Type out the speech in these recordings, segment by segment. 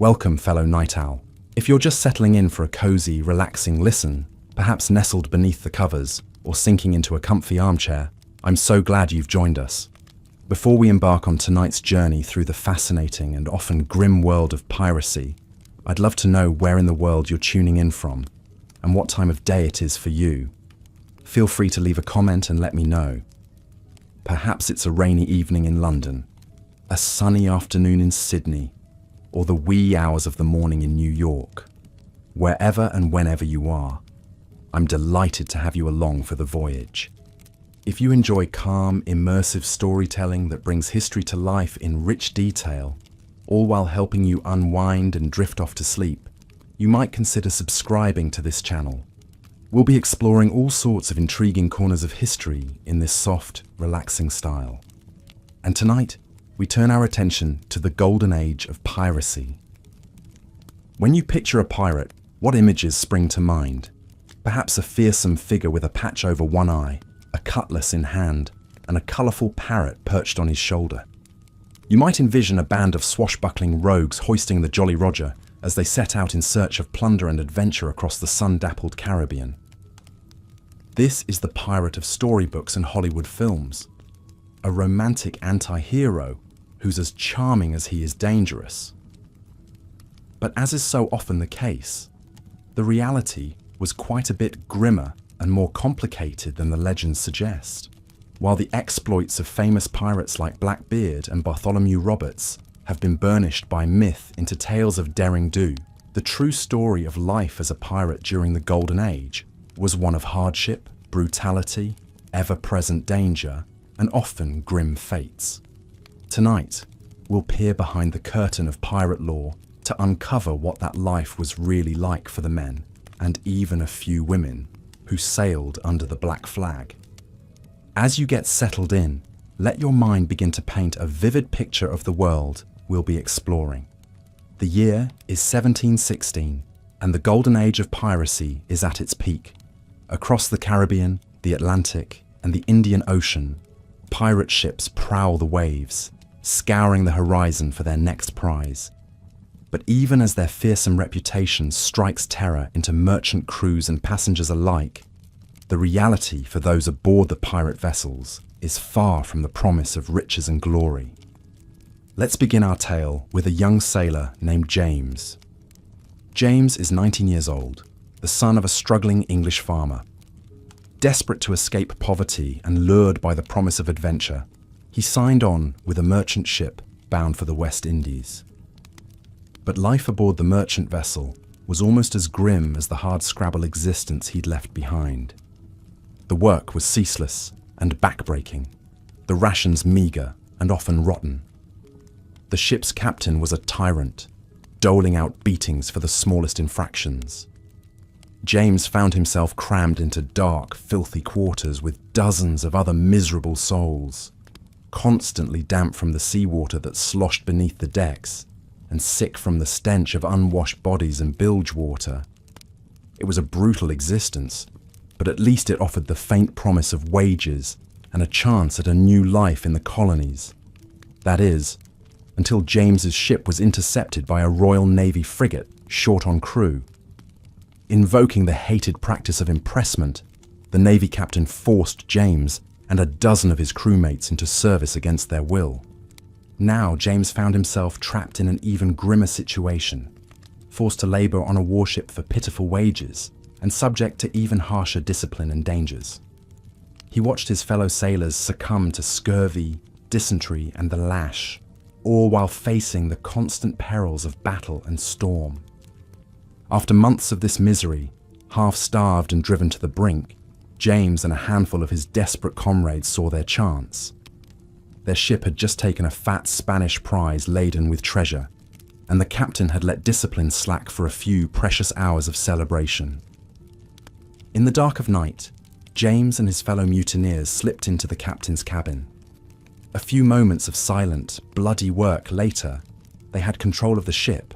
Welcome, fellow night owl. If you're just settling in for a cozy, relaxing listen, perhaps nestled beneath the covers or sinking into a comfy armchair, I'm so glad you've joined us. Before we embark on tonight's journey through the fascinating and often grim world of piracy, I'd love to know where in the world you're tuning in from and what time of day it is for you. Feel free to leave a comment and let me know. Perhaps it's a rainy evening in London, a sunny afternoon in Sydney, or the wee hours of the morning in New York. Wherever and whenever you are, I'm delighted to have you along for the voyage. If you enjoy calm, immersive storytelling that brings history to life in rich detail, all while helping you unwind and drift off to sleep, you might consider subscribing to this channel. We'll be exploring all sorts of intriguing corners of history in this soft, relaxing style. And tonight, we turn our attention to the golden age of piracy. When you picture a pirate, what images spring to mind? Perhaps a fearsome figure with a patch over one eye, a cutlass in hand, and a colourful parrot perched on his shoulder. You might envision a band of swashbuckling rogues hoisting the Jolly Roger as they set out in search of plunder and adventure across the sun-dappled Caribbean. This is the pirate of storybooks and Hollywood films, a romantic anti-hero who's as charming as he is dangerous. But as is so often the case, the reality was quite a bit grimmer and more complicated than the legends suggest. While the exploits of famous pirates like Blackbeard and Bartholomew Roberts have been burnished by myth into tales of daring do, the true story of life as a pirate during the Golden Age was one of hardship, brutality, ever-present danger, and often grim fates. Tonight, we'll peer behind the curtain of pirate lore to uncover what that life was really like for the men, and even a few women, who sailed under the black flag. As you get settled in, let your mind begin to paint a vivid picture of the world we'll be exploring. The year is 1716, and the golden age of piracy is at its peak. Across the Caribbean, the Atlantic, and the Indian Ocean, pirate ships prowl the waves, scouring the horizon for their next prize. But even as their fearsome reputation strikes terror into merchant crews and passengers alike, the reality for those aboard the pirate vessels is far from the promise of riches and glory. Let's begin our tale with a young sailor named James. James is 19 years old, the son of a struggling English farmer. Desperate to escape poverty and lured by the promise of adventure, he signed on with a merchant ship bound for the West Indies. But life aboard the merchant vessel was almost as grim as the hardscrabble existence he'd left behind. The work was ceaseless and backbreaking, the rations meagre and often rotten. The ship's captain was a tyrant, doling out beatings for the smallest infractions. James found himself crammed into dark, filthy quarters with dozens of other miserable souls, constantly damp from the seawater that sloshed beneath the decks, and sick from the stench of unwashed bodies and bilge water. It was a brutal existence, but at least it offered the faint promise of wages and a chance at a new life in the colonies. That is, until James's ship was intercepted by a Royal Navy frigate short on crew. Invoking the hated practice of impressment, the Navy captain forced James and a dozen of his crewmates into service against their will. Now James found himself trapped in an even grimmer situation, forced to labour on a warship for pitiful wages and subject to even harsher discipline and dangers. He watched his fellow sailors succumb to scurvy, dysentery and the lash, all while facing the constant perils of battle and storm. After months of this misery, half-starved and driven to the brink, James and a handful of his desperate comrades saw their chance. Their ship had just taken a fat Spanish prize laden with treasure, and the captain had let discipline slack for a few precious hours of celebration. In the dark of night, James and his fellow mutineers slipped into the captain's cabin. A few moments of silent, bloody work later, they had control of the ship.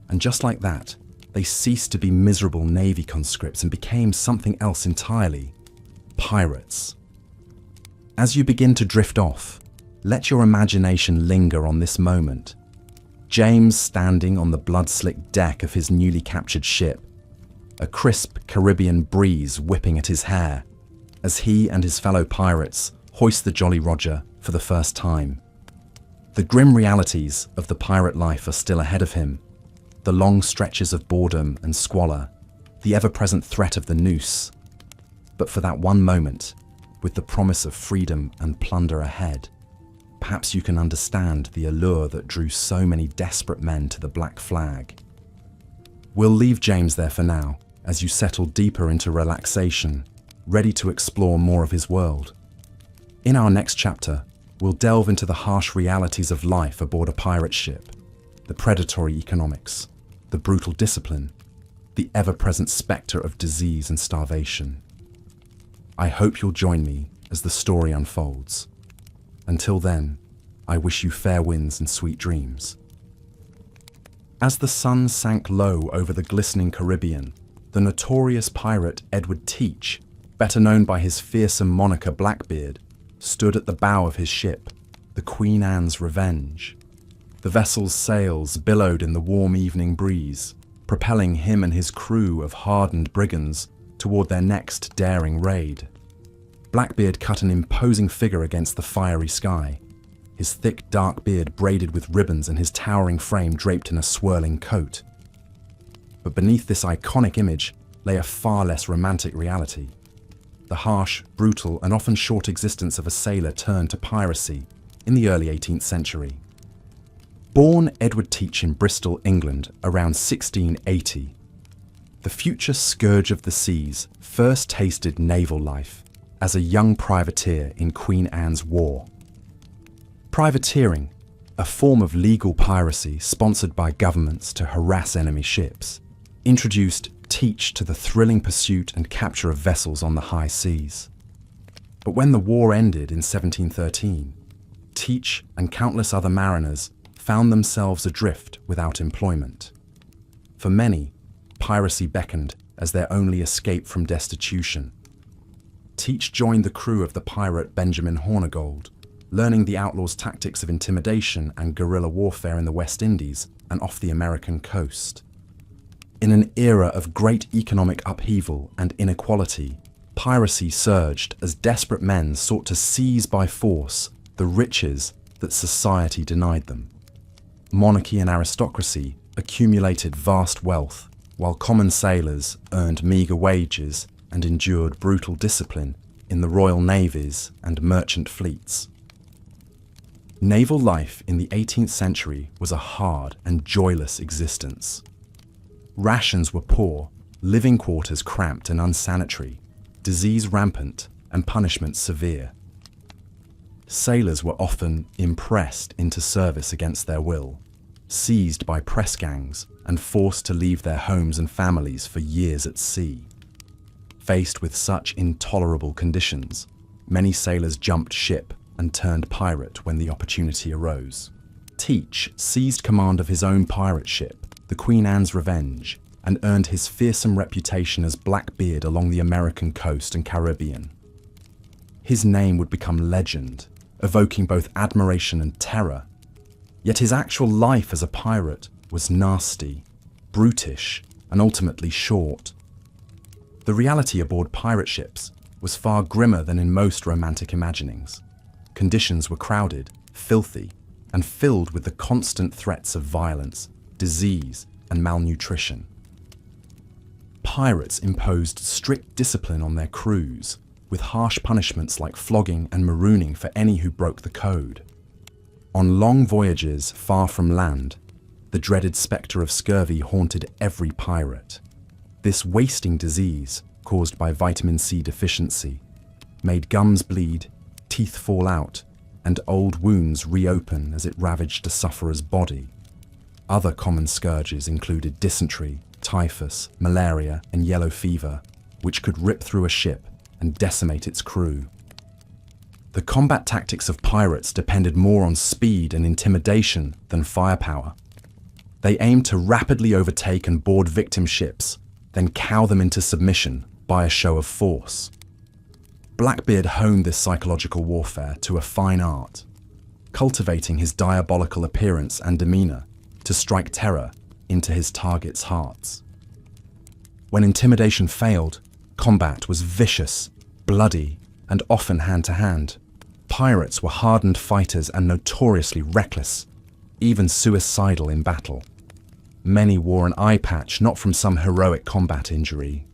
And just like that, they ceased to be miserable Navy conscripts and became something else entirely: pirates. As you begin to drift off, let your imagination linger on this moment. James standing on the blood-slicked deck of his newly captured ship, a crisp Caribbean breeze whipping at his hair, as he and his fellow pirates hoist the Jolly Roger for the first time. The grim realities of the pirate life are still ahead of him. The long stretches of boredom and squalor, the ever-present threat of the noose. But for that one moment, with the promise of freedom and plunder ahead, perhaps you can understand the allure that drew so many desperate men to the Black Flag. We'll leave James there for now, as you settle deeper into relaxation, ready to explore more of his world. In our next chapter, we'll delve into the harsh realities of life aboard a pirate ship, the predatory economics, the brutal discipline, the ever-present spectre of disease and starvation. I hope you'll join me as the story unfolds. Until then, I wish you fair winds and sweet dreams. As the sun sank low over the glistening Caribbean, the notorious pirate Edward Teach, better known by his fearsome moniker Blackbeard, stood at the bow of his ship, the Queen Anne's Revenge. The vessel's sails billowed in the warm evening breeze, propelling him and his crew of hardened brigands toward their next daring raid. Blackbeard cut an imposing figure against the fiery sky, his thick dark beard braided with ribbons and his towering frame draped in a swirling coat. But beneath this iconic image lay a far less romantic reality. The harsh, brutal, and often short existence of a sailor turned to piracy in the early 18th century. Born Edward Teach in Bristol, England, around 1680, the future scourge of the seas first tasted naval life as a young privateer in Queen Anne's War. Privateering, a form of legal piracy sponsored by governments to harass enemy ships, introduced Teach to the thrilling pursuit and capture of vessels on the high seas. But when the war ended in 1713, Teach and countless other mariners found themselves adrift without employment. For many, piracy beckoned as their only escape from destitution. Teach joined the crew of the pirate Benjamin Hornigold, learning the outlaws' tactics of intimidation and guerrilla warfare in the West Indies and off the American coast. In an era of great economic upheaval and inequality, piracy surged as desperate men sought to seize by force the riches that society denied them. Monarchy and aristocracy accumulated vast wealth, while common sailors earned meagre wages and endured brutal discipline in the royal navies and merchant fleets. Naval life in the 18th century was a hard and joyless existence. Rations were poor, living quarters cramped and unsanitary, disease rampant, and punishment severe. Sailors were often impressed into service against their will, seized by press gangs, and forced to leave their homes and families for years at sea. Faced with such intolerable conditions, many sailors jumped ship and turned pirate when the opportunity arose. Teach seized command of his own pirate ship, the Queen Anne's Revenge, and earned his fearsome reputation as Blackbeard along the American coast and Caribbean. His name would become legend, evoking both admiration and terror. Yet his actual life as a pirate was nasty, brutish, and ultimately short. The reality aboard pirate ships was far grimmer than in most romantic imaginings. Conditions were crowded, filthy, and filled with the constant threats of violence, disease, and malnutrition. Pirates imposed strict discipline on their crews, with harsh punishments like flogging and marooning for any who broke the code. On long voyages far from land, the dreaded spectre of scurvy haunted every pirate. This wasting disease, caused by vitamin C deficiency, made gums bleed, teeth fall out, and old wounds reopen as it ravaged the sufferer's body. Other common scourges included dysentery, typhus, malaria, and yellow fever, which could rip through a ship and decimate its crew. The combat tactics of pirates depended more on speed and intimidation than firepower. They aimed to rapidly overtake and board victim ships, then cow them into submission by a show of force. Blackbeard honed this psychological warfare to a fine art, cultivating his diabolical appearance and demeanor to strike terror into his targets' hearts. When intimidation failed, combat was vicious, bloody, and often hand-to-hand. Pirates were hardened fighters and notoriously reckless, even suicidal in battle. Many wore an eye patch not from some heroic combat injury,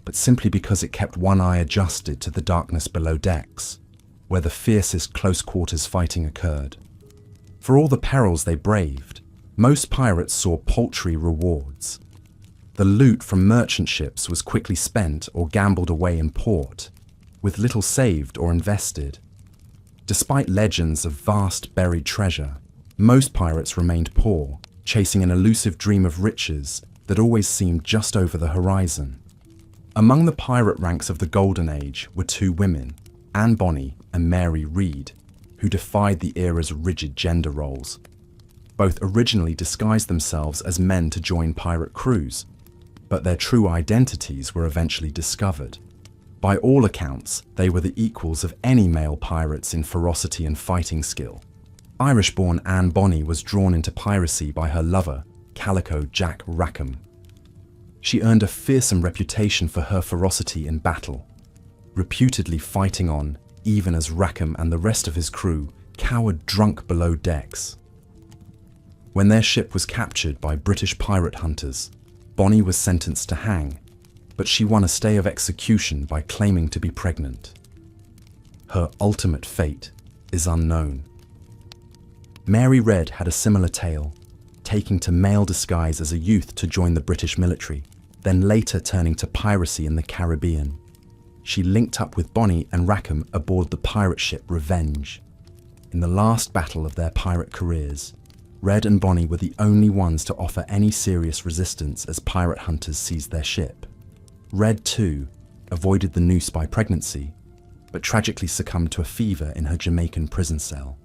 but simply because it kept one eye adjusted to the darkness below decks, where the fiercest close-quarters fighting occurred. For all the perils they braved, most pirates saw paltry rewards. The loot from merchant ships was quickly spent or gambled away in port, with little saved or invested. Despite legends of vast buried treasure, most pirates remained poor, chasing an elusive dream of riches that always seemed just over the horizon. Among the pirate ranks of the Golden Age were two women, Anne Bonny and Mary Read, who defied the era's rigid gender roles. Both originally disguised themselves as men to join pirate crews, but their true identities were eventually discovered. By all accounts, they were the equals of any male pirates in ferocity and fighting skill. Irish-born Anne Bonny was drawn into piracy by her lover, Calico Jack Rackham. She earned a fearsome reputation for her ferocity in battle, reputedly fighting on even as Rackham and the rest of his crew cowered drunk below decks. When their ship was captured by British pirate hunters, Bonny was sentenced to hang, but she won a stay of execution by claiming to be pregnant. Her ultimate fate is unknown. Mary Read had a similar tale, taking to male disguise as a youth to join the British military, then later turning to piracy in the Caribbean. She linked up with Bonny and Rackham aboard the pirate ship Revenge. In the last battle of their pirate careers, Red and Bonny were the only ones to offer any serious resistance as pirate hunters seized their ship. Red, too, avoided the noose by pregnancy, but tragically succumbed to a fever in her Jamaican prison cell.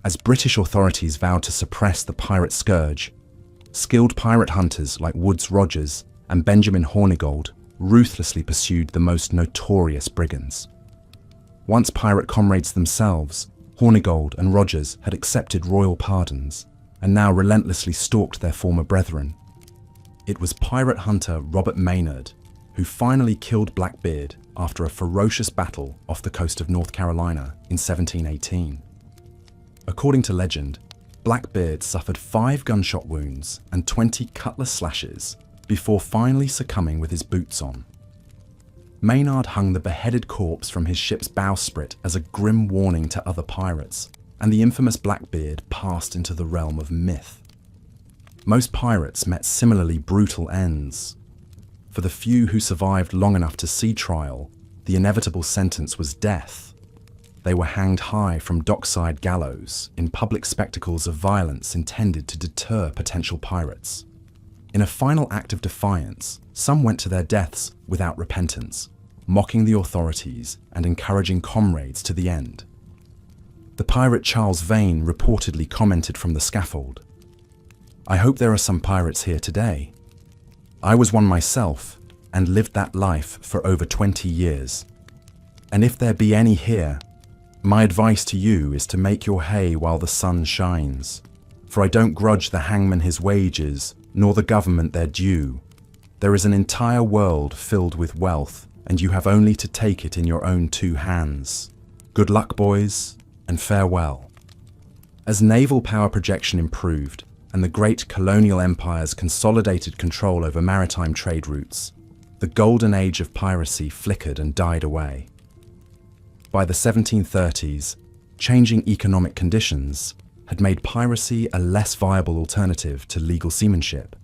As British authorities vowed to suppress the pirate scourge, skilled pirate hunters like Woodes Rogers and Benjamin Hornigold ruthlessly pursued the most notorious brigands. Once pirate comrades themselves, Hornigold and Rogers had accepted royal pardons and now relentlessly stalked their former brethren. It was pirate hunter Robert Maynard who finally killed Blackbeard after a ferocious battle off the coast of North Carolina in 1718. According to legend, Blackbeard suffered 5 gunshot wounds and 20 cutlass slashes before finally succumbing with his boots on. Maynard hung the beheaded corpse from his ship's bowsprit as a grim warning to other pirates, and the infamous Blackbeard passed into the realm of myth. Most pirates met similarly brutal ends. For the few who survived long enough to see trial, the inevitable sentence was death. They were hanged high from dockside gallows in public spectacles of violence intended to deter potential pirates. In a final act of defiance, some went to their deaths without repentance, mocking the authorities and encouraging comrades to the end. The pirate Charles Vane reportedly commented from the scaffold, "I hope there are some pirates here today. I was one myself and lived that life for over 20 years. And if there be any here, my advice to you is to make your hay while the sun shines, for I don't grudge the hangman his wages, nor the government their due. There is an entire world filled with wealth, and you have only to take it in your own 2 hands. Good luck, boys, and farewell." As naval power projection improved, and the great colonial empires consolidated control over maritime trade routes, the golden age of piracy flickered and died away. By the 1730s, changing economic conditions had made piracy a less viable alternative to legal seamanship,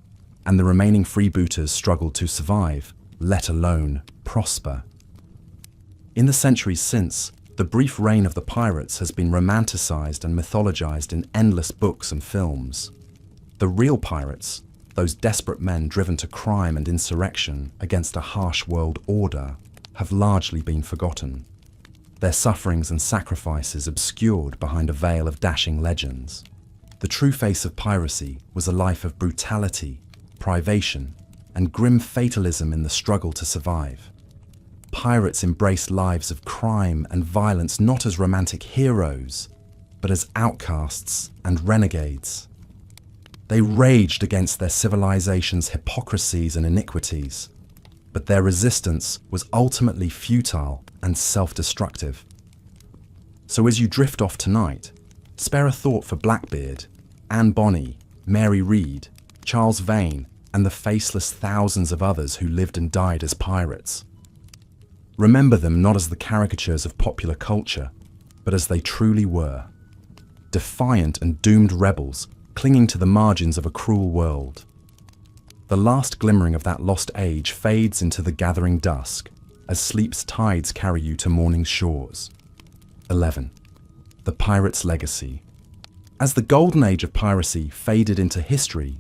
and the remaining freebooters struggled to survive, let alone prosper. In the centuries since, the brief reign of the pirates has been romanticized and mythologized in endless books and films. The real pirates, those desperate men driven to crime and insurrection against a harsh world order, have largely been forgotten. Their sufferings and sacrifices obscured behind a veil of dashing legends. The true face of piracy was a life of brutality, privation, and grim fatalism in the struggle to survive. Pirates embraced lives of crime and violence not as romantic heroes, but as outcasts and renegades. They raged against their civilization's hypocrisies and iniquities, but their resistance was ultimately futile and self-destructive. So as you drift off tonight, spare a thought for Blackbeard, Anne Bonny, Mary Read, Charles Vane, and the faceless thousands of others who lived and died as pirates. Remember them not as the caricatures of popular culture, but as they truly were. Defiant and doomed rebels clinging to the margins of a cruel world. The last glimmering of that lost age fades into the gathering dusk as sleep's tides carry you to morning's shores. 11. The pirate's legacy. As the golden age of piracy faded into history,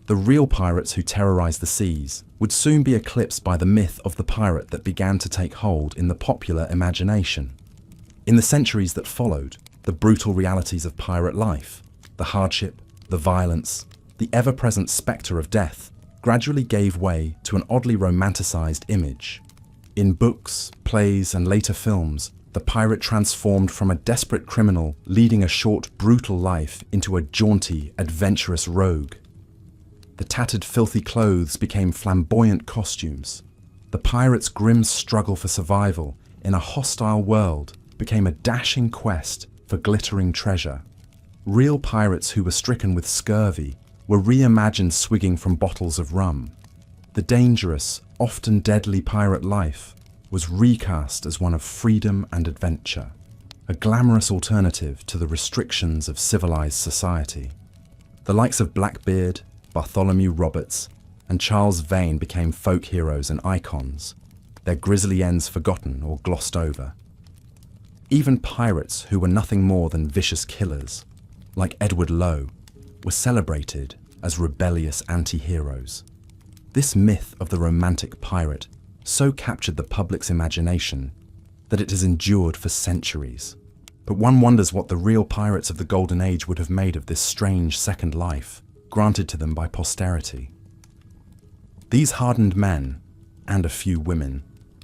the real pirates who terrorized the seas would soon be eclipsed by the myth of the pirate that began to take hold in the popular imagination. In the centuries that followed, the brutal realities of pirate life, the hardship, the violence, the ever-present spectre of death, gradually gave way to an oddly romanticized image. In books, plays, and later films, the pirate transformed from a desperate criminal leading a short, brutal life into a jaunty, adventurous rogue. The tattered, filthy clothes became flamboyant costumes. The pirate's grim struggle for survival in a hostile world became a dashing quest for glittering treasure. Real pirates who were stricken with scurvy were reimagined swigging from bottles of rum. The dangerous, often deadly pirate life was recast as one of freedom and adventure, a glamorous alternative to the restrictions of civilized society. The likes of Blackbeard, Bartholomew Roberts, and Charles Vane became folk heroes and icons, their grisly ends forgotten or glossed over. Even pirates who were nothing more than vicious killers, like Edward Lowe, were celebrated as rebellious anti-heroes. This myth of the romantic pirate so captured the public's imagination that it has endured for centuries. But one wonders what the real pirates of the Golden Age would have made of this strange second life granted to them by posterity. These hardened men, and a few women,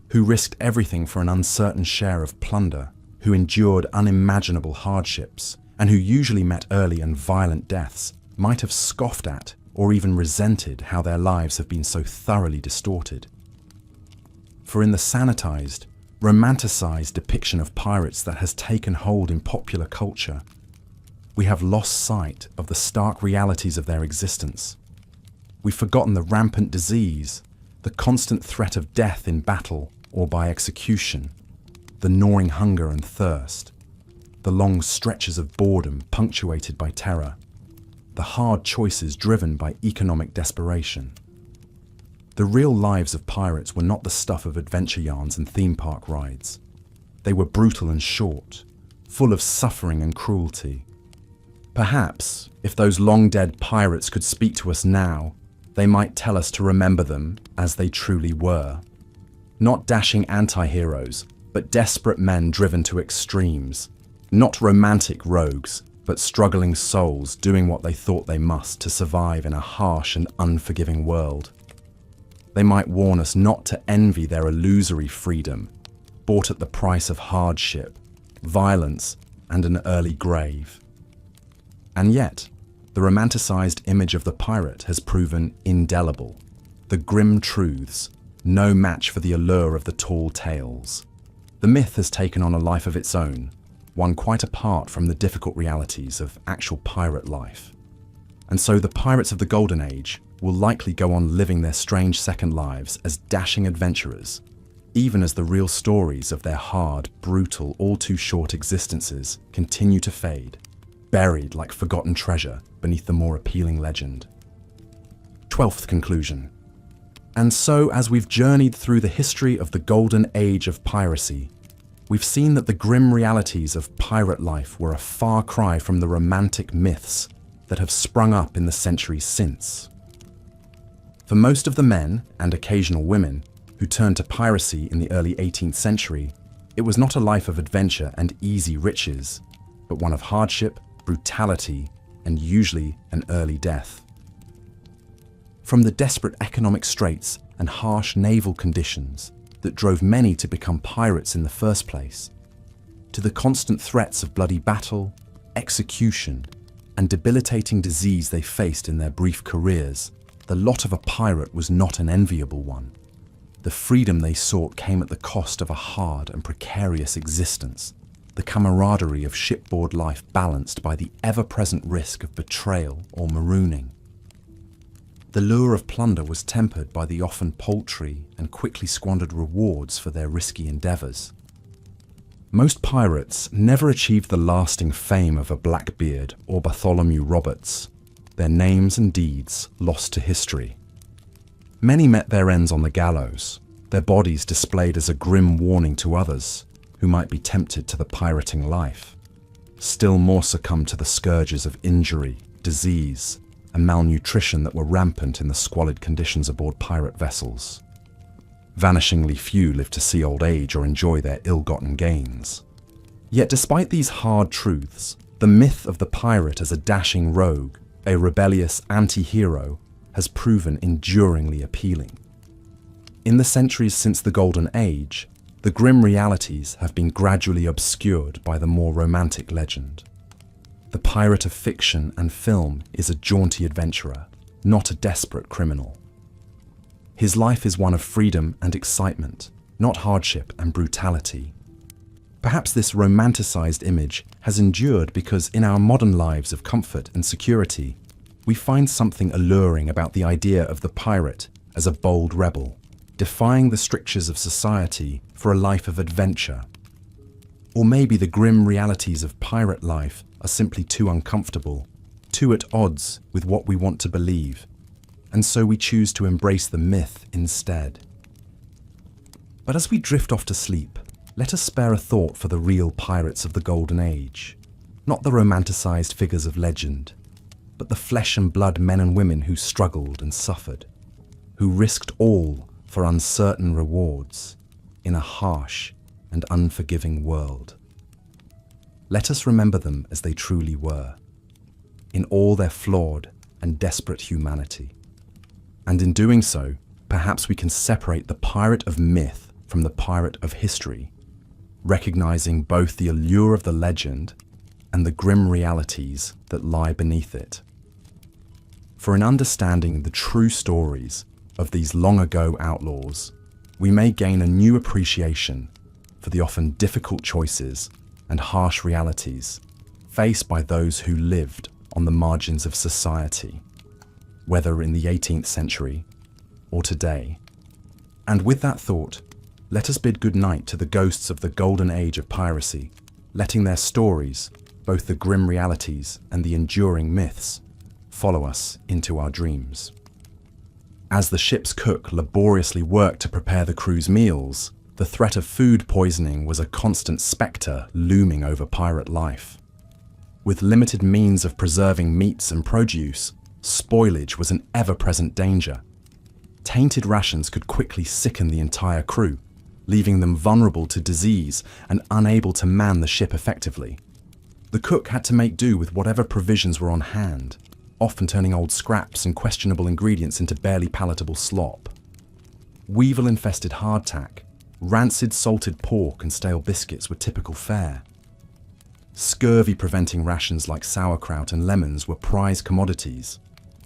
who risked everything for an uncertain share of plunder, who endured unimaginable hardships, and who usually met early and violent deaths, might have scoffed at or even resented how their lives have been so thoroughly distorted. For in the sanitized, romanticized depiction of pirates that has taken hold in popular culture, we have lost sight of the stark realities of their existence. We've forgotten the rampant disease, the constant threat of death in battle or by execution, the gnawing hunger and thirst, the long stretches of boredom punctuated by terror, the hard choices driven by economic desperation. The real lives of pirates were not the stuff of adventure yarns and theme park rides. They were brutal and short, full of suffering and cruelty. Perhaps, if those long-dead pirates could speak to us now, they might tell us to remember them as they truly were. Not dashing anti-heroes, but desperate men driven to extremes. Not romantic rogues, but struggling souls doing what they thought they must to survive in a harsh and unforgiving world. They might warn us not to envy their illusory freedom, bought at the price of hardship, violence, and an early grave. And yet, the romanticized image of the pirate has proven indelible. The grim truths, no match for the allure of the tall tales. The myth has taken on a life of its own, one quite apart from the difficult realities of actual pirate life. And so the pirates of the Golden Age will likely go on living their strange second lives as dashing adventurers, even as the real stories of their hard, brutal, all too short existences continue to fade, buried like forgotten treasure beneath the more appealing legend. 12th conclusion. And so, as we've journeyed through the history of the Golden Age of piracy, we've seen that the grim realities of pirate life were a far cry from the romantic myths that have sprung up in the centuries since. For most of the men, and occasional women, who turned to piracy in the early 18th century, it was not a life of adventure and easy riches, but one of hardship, brutality, and usually an early death. From the desperate economic straits and harsh naval conditions that drove many to become pirates in the first place, to the constant threats of bloody battle, execution, and debilitating disease they faced in their brief careers, the lot of a pirate was not an enviable one. The freedom they sought came at the cost of a hard and precarious existence, the camaraderie of shipboard life balanced by the ever-present risk of betrayal or marooning. The lure of plunder was tempered by the often paltry and quickly squandered rewards for their risky endeavours. Most pirates never achieved the lasting fame of a Blackbeard or Bartholomew Roberts, their names and deeds lost to history. Many met their ends on the gallows, their bodies displayed as a grim warning to others who might be tempted to the pirating life. Still more succumbed to the scourges of injury, disease, and malnutrition that were rampant in the squalid conditions aboard pirate vessels. Vanishingly few lived to see old age or enjoy their ill-gotten gains. Yet despite these hard truths, the myth of the pirate as a dashing rogue, a rebellious anti-hero, has proven enduringly appealing. In the centuries since the Golden Age, the grim realities have been gradually obscured by the more romantic legend. The pirate of fiction and film is a jaunty adventurer, not a desperate criminal. His life is one of freedom and excitement, not hardship and brutality. Perhaps this romanticized image has endured because in our modern lives of comfort and security, we find something alluring about the idea of the pirate as a bold rebel, defying the strictures of society for a life of adventure. Or maybe the grim realities of pirate life are simply too uncomfortable, too at odds with what we want to believe, and so we choose to embrace the myth instead. But as we drift off to sleep, let us spare a thought for the real pirates of the Golden Age, not the romanticized figures of legend, but the flesh and blood men and women who struggled and suffered, who risked all for uncertain rewards in a harsh and unforgiving world. Let us remember them as they truly were, in all their flawed and desperate humanity. And in doing so, perhaps we can separate the pirate of myth from the pirate of history, recognizing both the allure of the legend and the grim realities that lie beneath it. For in understanding the true stories of these long-ago outlaws, we may gain a new appreciation for the often difficult choices and harsh realities faced by those who lived on the margins of society, whether in the 18th century or today. And with that thought, let us bid good night to the ghosts of the golden age of piracy, letting their stories, both the grim realities and the enduring myths, follow us into our dreams. As the ship's cook laboriously worked to prepare the crew's meals, the threat of food poisoning was a constant spectre looming over pirate life. With limited means of preserving meats and produce, spoilage was an ever-present danger. Tainted rations could quickly sicken the entire crew, leaving them vulnerable to disease and unable to man the ship effectively. The cook had to make do with whatever provisions were on hand, often turning old scraps and questionable ingredients into barely palatable slop. Weevil-infested hardtack, rancid salted pork and stale biscuits were typical fare. Scurvy-preventing rations like sauerkraut and lemons were prize commodities,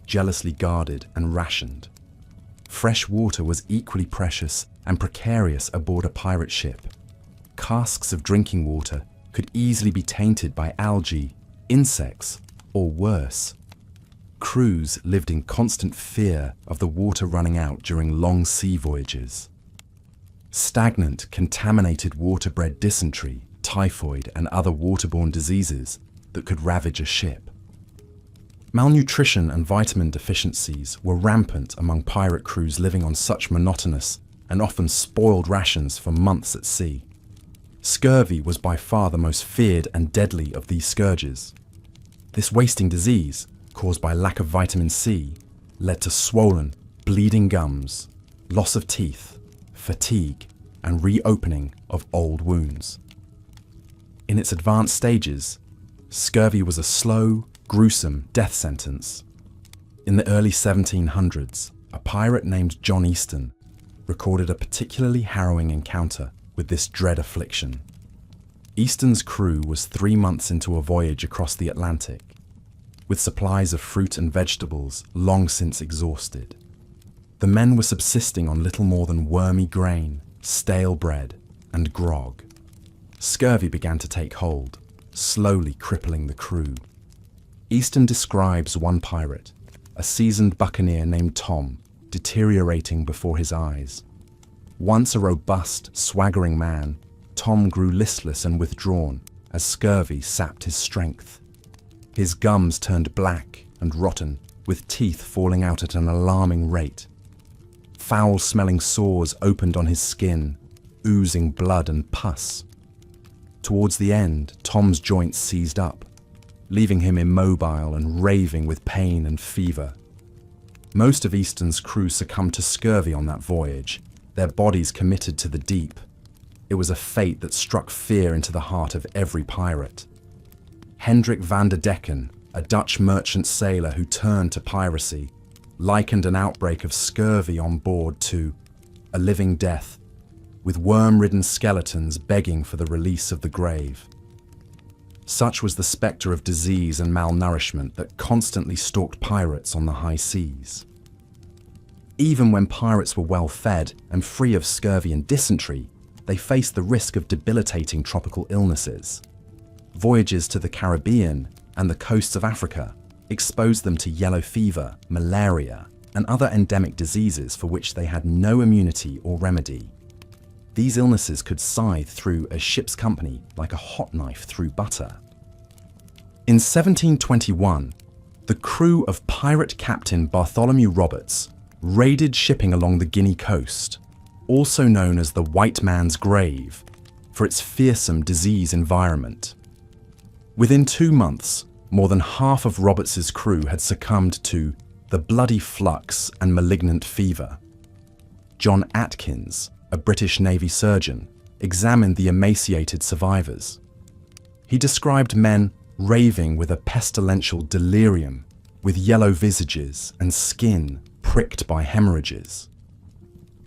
jealously guarded and rationed. Fresh water was equally precious and precarious aboard a pirate ship. Casks of drinking water could easily be tainted by algae, insects, or worse. Crews lived in constant fear of the water running out during long sea voyages. Stagnant, contaminated water bred dysentery, typhoid, and other waterborne diseases that could ravage a ship. Malnutrition and vitamin deficiencies were rampant among pirate crews living on such monotonous and often spoiled rations for months at sea. Scurvy was by far the most feared and deadly of these scourges. This wasting disease, caused by lack of vitamin C, led to swollen, bleeding gums, loss of teeth, fatigue, and reopening of old wounds. In its advanced stages, scurvy was a slow, gruesome death sentence. In the early 1700s, a pirate named John Easton recorded a particularly harrowing encounter with this dread affliction. Easton's crew was 3 months into a voyage across the Atlantic. with supplies of fruit and vegetables long since exhausted. The men were subsisting on little more than wormy grain, stale bread, and grog. Scurvy began to take hold, slowly crippling the crew. Easton describes one pirate, a seasoned buccaneer named Tom, deteriorating before his eyes. Once a robust, swaggering man, Tom grew listless and withdrawn as scurvy sapped his strength. His gums turned black and rotten, with teeth falling out at an alarming rate. Foul-smelling sores opened on his skin, oozing blood and pus. Towards the end, Tom's joints seized up, leaving him immobile and raving with pain and fever. Most of Easton's crew succumbed to scurvy on that voyage, their bodies committed to the deep. It was a fate that struck fear into the heart of every pirate. Hendrik van der Decken, a Dutch merchant sailor who turned to piracy, likened an outbreak of scurvy on board to a living death, with worm-ridden skeletons begging for the release of the grave. Such was the spectre of disease and malnourishment that constantly stalked pirates on the high seas. Even when pirates were well fed and free of scurvy and dysentery, they faced the risk of debilitating tropical illnesses. Voyages to the Caribbean and the coasts of Africa exposed them to yellow fever, malaria, and other endemic diseases for which they had no immunity or remedy. These illnesses could scythe through a ship's company like a hot knife through butter. In 1721, the crew of pirate captain Bartholomew Roberts raided shipping along the Guinea coast, also known as the White Man's Grave, for its fearsome disease environment. Within 2 months, more than half of Roberts's crew had succumbed to the bloody flux and malignant fever. John Atkins, a British Navy surgeon, examined the emaciated survivors. He described men raving with a pestilential delirium, with yellow visages and skin pricked by hemorrhages.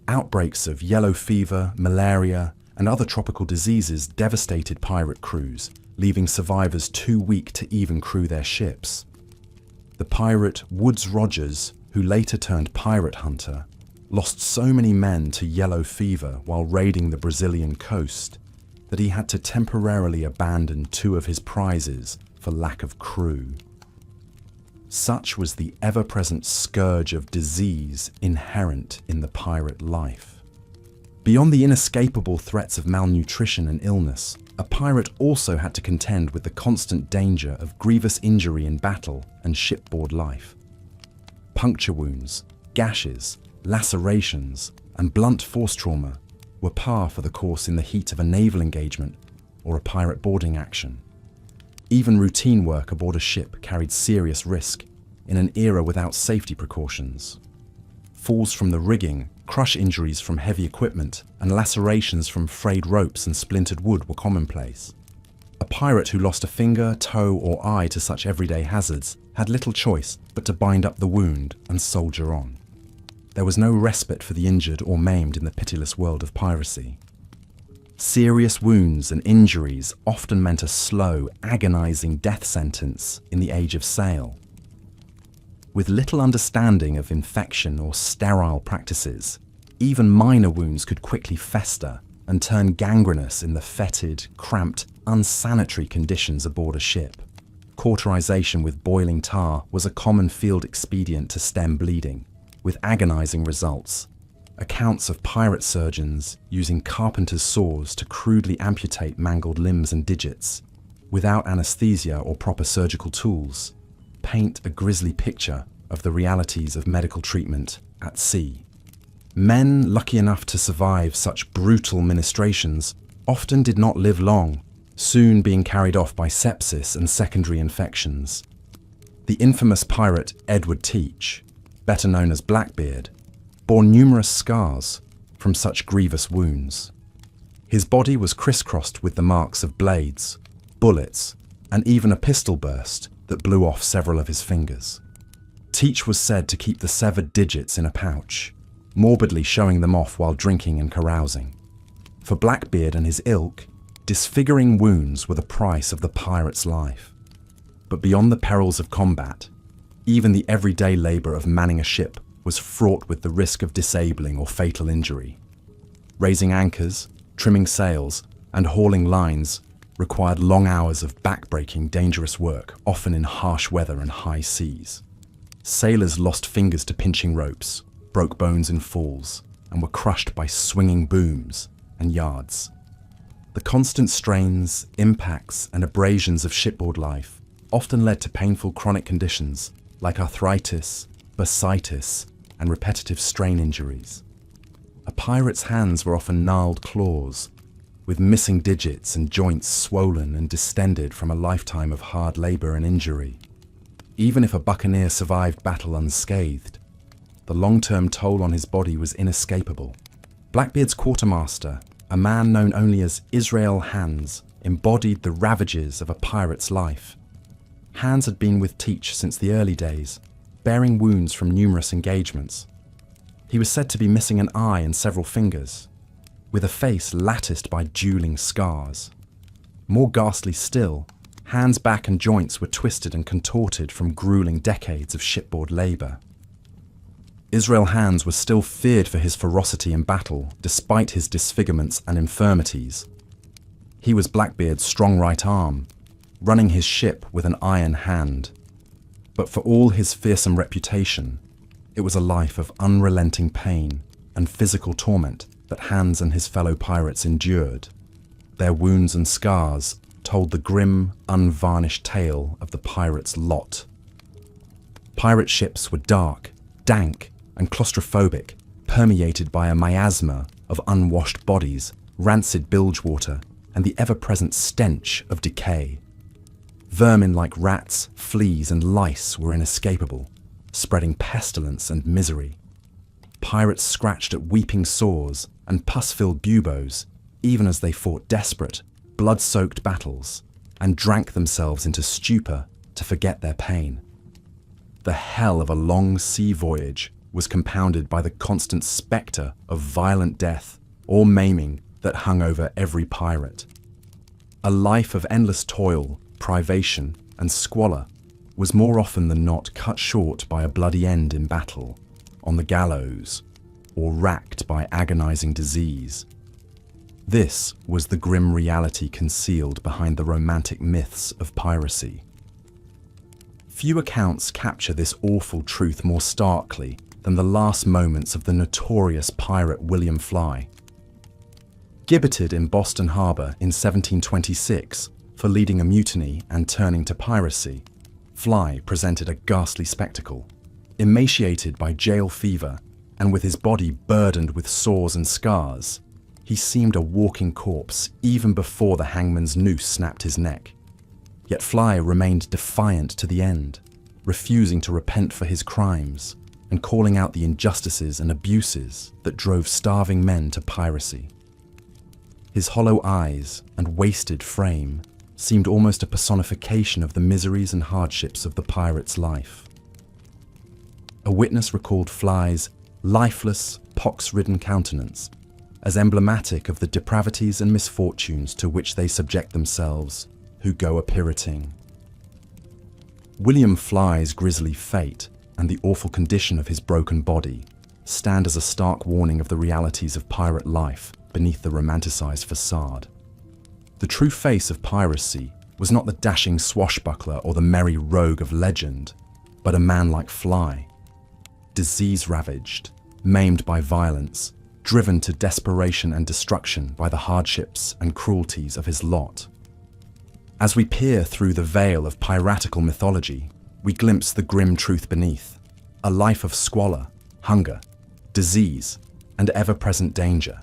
Outbreaks of yellow fever, malaria, and other tropical diseases devastated pirate crews, leaving survivors too weak to even crew their ships. The pirate Woodes Rogers, who later turned pirate hunter, lost so many men to yellow fever while raiding the Brazilian coast that he had to temporarily abandon 2 of his prizes for lack of crew. Such was the ever-present scourge of disease inherent in the pirate life. Beyond the inescapable threats of malnutrition and illness, a pirate also had to contend with the constant danger of grievous injury in battle and shipboard life. Puncture wounds, gashes, lacerations, and blunt force trauma were par for the course in the heat of a naval engagement or a pirate boarding action. Even routine work aboard a ship carried serious risk in an era without safety precautions. Falls from the rigging, crush injuries from heavy equipment, and lacerations from frayed ropes and splintered wood were commonplace. A pirate who lost a finger, toe, or eye to such everyday hazards had little choice but to bind up the wound and soldier on. There was no respite for the injured or maimed in the pitiless world of piracy. Serious wounds and injuries often meant a slow, agonizing death sentence in the age of sail. With little understanding of infection or sterile practices, even minor wounds could quickly fester and turn gangrenous in the fetid, cramped, unsanitary conditions aboard a ship. Cauterization with boiling tar was a common field expedient to stem bleeding, with agonizing results. Accounts of pirate surgeons using carpenter's saws to crudely amputate mangled limbs and digits, without anesthesia or proper surgical tools, paint a grisly picture of the realities of medical treatment at sea. Men lucky enough to survive such brutal ministrations often did not live long, soon being carried off by sepsis and secondary infections. The infamous pirate Edward Teach, better known as Blackbeard, bore numerous scars from such grievous wounds. His body was crisscrossed with the marks of blades, bullets, and even a pistol burst that blew off several of his fingers. Teach was said to keep the severed digits in a pouch, morbidly showing them off while drinking and carousing. For Blackbeard and his ilk, disfiguring wounds were the price of the pirate's life. But beyond the perils of combat, even the everyday labor of manning a ship was fraught with the risk of disabling or fatal injury. Raising anchors, trimming sails, and hauling lines required long hours of back-breaking, dangerous work, often in harsh weather and high seas. Sailors lost fingers to pinching ropes, broke bones in falls, and were crushed by swinging booms and yards. The constant strains, impacts, and abrasions of shipboard life often led to painful chronic conditions like arthritis, bursitis, and repetitive strain injuries. A pirate's hands were often gnarled claws, with missing digits and joints swollen and distended from a lifetime of hard labor and injury. Even if a buccaneer survived battle unscathed, the long-term toll on his body was inescapable. Blackbeard's quartermaster, a man known only as Israel Hands, embodied the ravages of a pirate's life. Hands had been with Teach since the early days, bearing wounds from numerous engagements. He was said to be missing an eye and several fingers, with a face latticed by dueling scars. More ghastly still, Hands' back and joints were twisted and contorted from grueling decades of shipboard labor. Israel Hands was still feared for his ferocity in battle, despite his disfigurements and infirmities. He was Blackbeard's strong right arm, running his ship with an iron hand. But for all his fearsome reputation, it was a life of unrelenting pain and physical torment that Hands and his fellow pirates endured. Their wounds and scars told the grim, unvarnished tale of the pirate's lot. Pirate ships were dark, dank, and claustrophobic, permeated by a miasma of unwashed bodies, rancid bilge water, and the ever-present stench of decay. Vermin like rats, fleas, and lice were inescapable, spreading pestilence and misery. Pirates scratched at weeping sores and pus-filled buboes, even as they fought desperate, blood-soaked battles and drank themselves into stupor to forget their pain. The hell of a long sea voyage was compounded by the constant spectre of violent death or maiming that hung over every pirate. A life of endless toil, privation, and squalor was more often than not cut short by a bloody end in battle, on the gallows, or racked by agonizing disease. This was the grim reality concealed behind the romantic myths of piracy. Few accounts capture this awful truth more starkly than the last moments of the notorious pirate William Fly. Gibbeted in Boston Harbor in 1726 for leading a mutiny and turning to piracy, Fly presented a ghastly spectacle. Emaciated by jail fever and with his body burdened with sores and scars, he seemed a walking corpse even before the hangman's noose snapped his neck. Yet Fly remained defiant to the end, refusing to repent for his crimes and calling out the injustices and abuses that drove starving men to piracy. His hollow eyes and wasted frame seemed almost a personification of the miseries and hardships of the pirate's life. A witness recalled Fly's lifeless, pox-ridden countenance as emblematic of the depravities and misfortunes to which they subject themselves who go a-pirating. William Fly's grisly fate and the awful condition of his broken body stand as a stark warning of the realities of pirate life beneath the romanticized facade. The true face of piracy was not the dashing swashbuckler or the merry rogue of legend, but a man like Fly, disease-ravaged, maimed by violence, driven to desperation and destruction by the hardships and cruelties of his lot. As we peer through the veil of piratical mythology, we glimpse the grim truth beneath, a life of squalor, hunger, disease, and ever-present danger,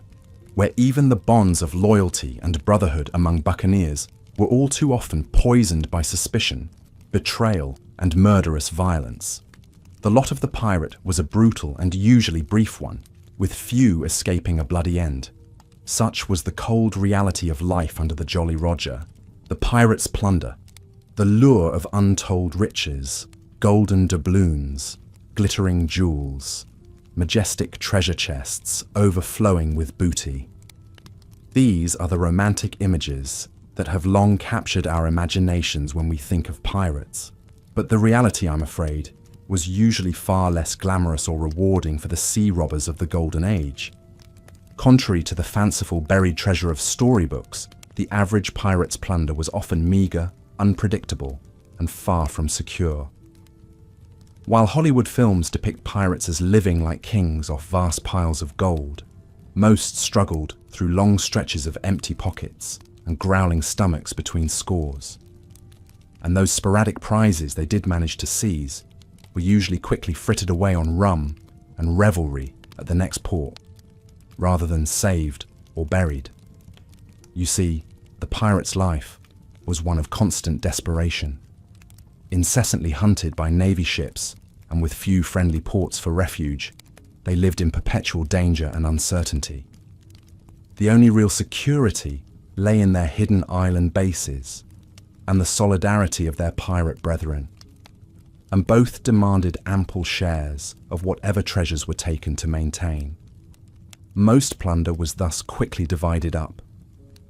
where even the bonds of loyalty and brotherhood among buccaneers were all too often poisoned by suspicion, betrayal, and murderous violence. The lot of the pirate was a brutal and usually brief one, with few escaping a bloody end. Such was the cold reality of life under the Jolly Roger. The pirate's plunder, the lure of untold riches, golden doubloons, glittering jewels, majestic treasure chests overflowing with booty. These are the romantic images that have long captured our imaginations when we think of pirates. But the reality, I'm afraid, was usually far less glamorous or rewarding for the sea robbers of the Golden Age. Contrary to the fanciful buried treasure of storybooks, the average pirate's plunder was often meager, unpredictable, and far from secure. While Hollywood films depict pirates as living like kings off vast piles of gold, most struggled through long stretches of empty pockets and growling stomachs between scores. And those sporadic prizes they did manage to seize were usually quickly frittered away on rum and revelry at the next port, rather than saved or buried. You see, the pirate's life was one of constant desperation. Incessantly hunted by navy ships and with few friendly ports for refuge, they lived in perpetual danger and uncertainty. The only real security lay in their hidden island bases and the solidarity of their pirate brethren, and both demanded ample shares of whatever treasures were taken to maintain. Most plunder was thus quickly divided up,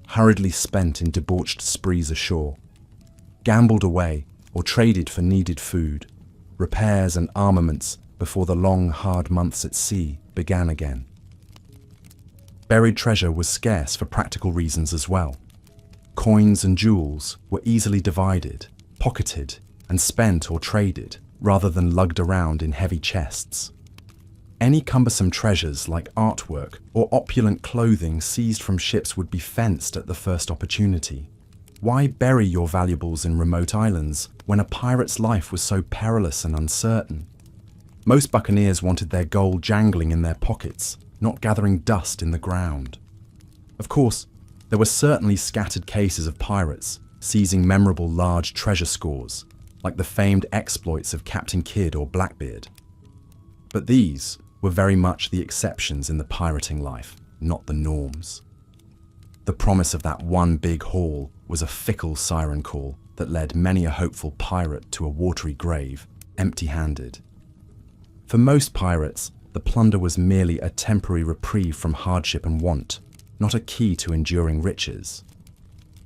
hurriedly spent in debauched sprees ashore, gambled away or traded for needed food, repairs and armaments before the long, hard months at sea began again. Buried treasure was scarce for practical reasons as well. Coins and jewels were easily divided, pocketed, and spent or traded, rather than lugged around in heavy chests. Any cumbersome treasures like artwork or opulent clothing seized from ships would be fenced at the first opportunity. Why bury your valuables in remote islands when a pirate's life was so perilous and uncertain? Most buccaneers wanted their gold jangling in their pockets, not gathering dust in the ground. Of course, there were certainly scattered cases of pirates seizing memorable large treasure scores, like the famed exploits of Captain Kidd or Blackbeard. But these were very much the exceptions in the pirating life, not the norms. The promise of that one big haul was a fickle siren call that led many a hopeful pirate to a watery grave, empty-handed. For most pirates, the plunder was merely a temporary reprieve from hardship and want, not a key to enduring riches.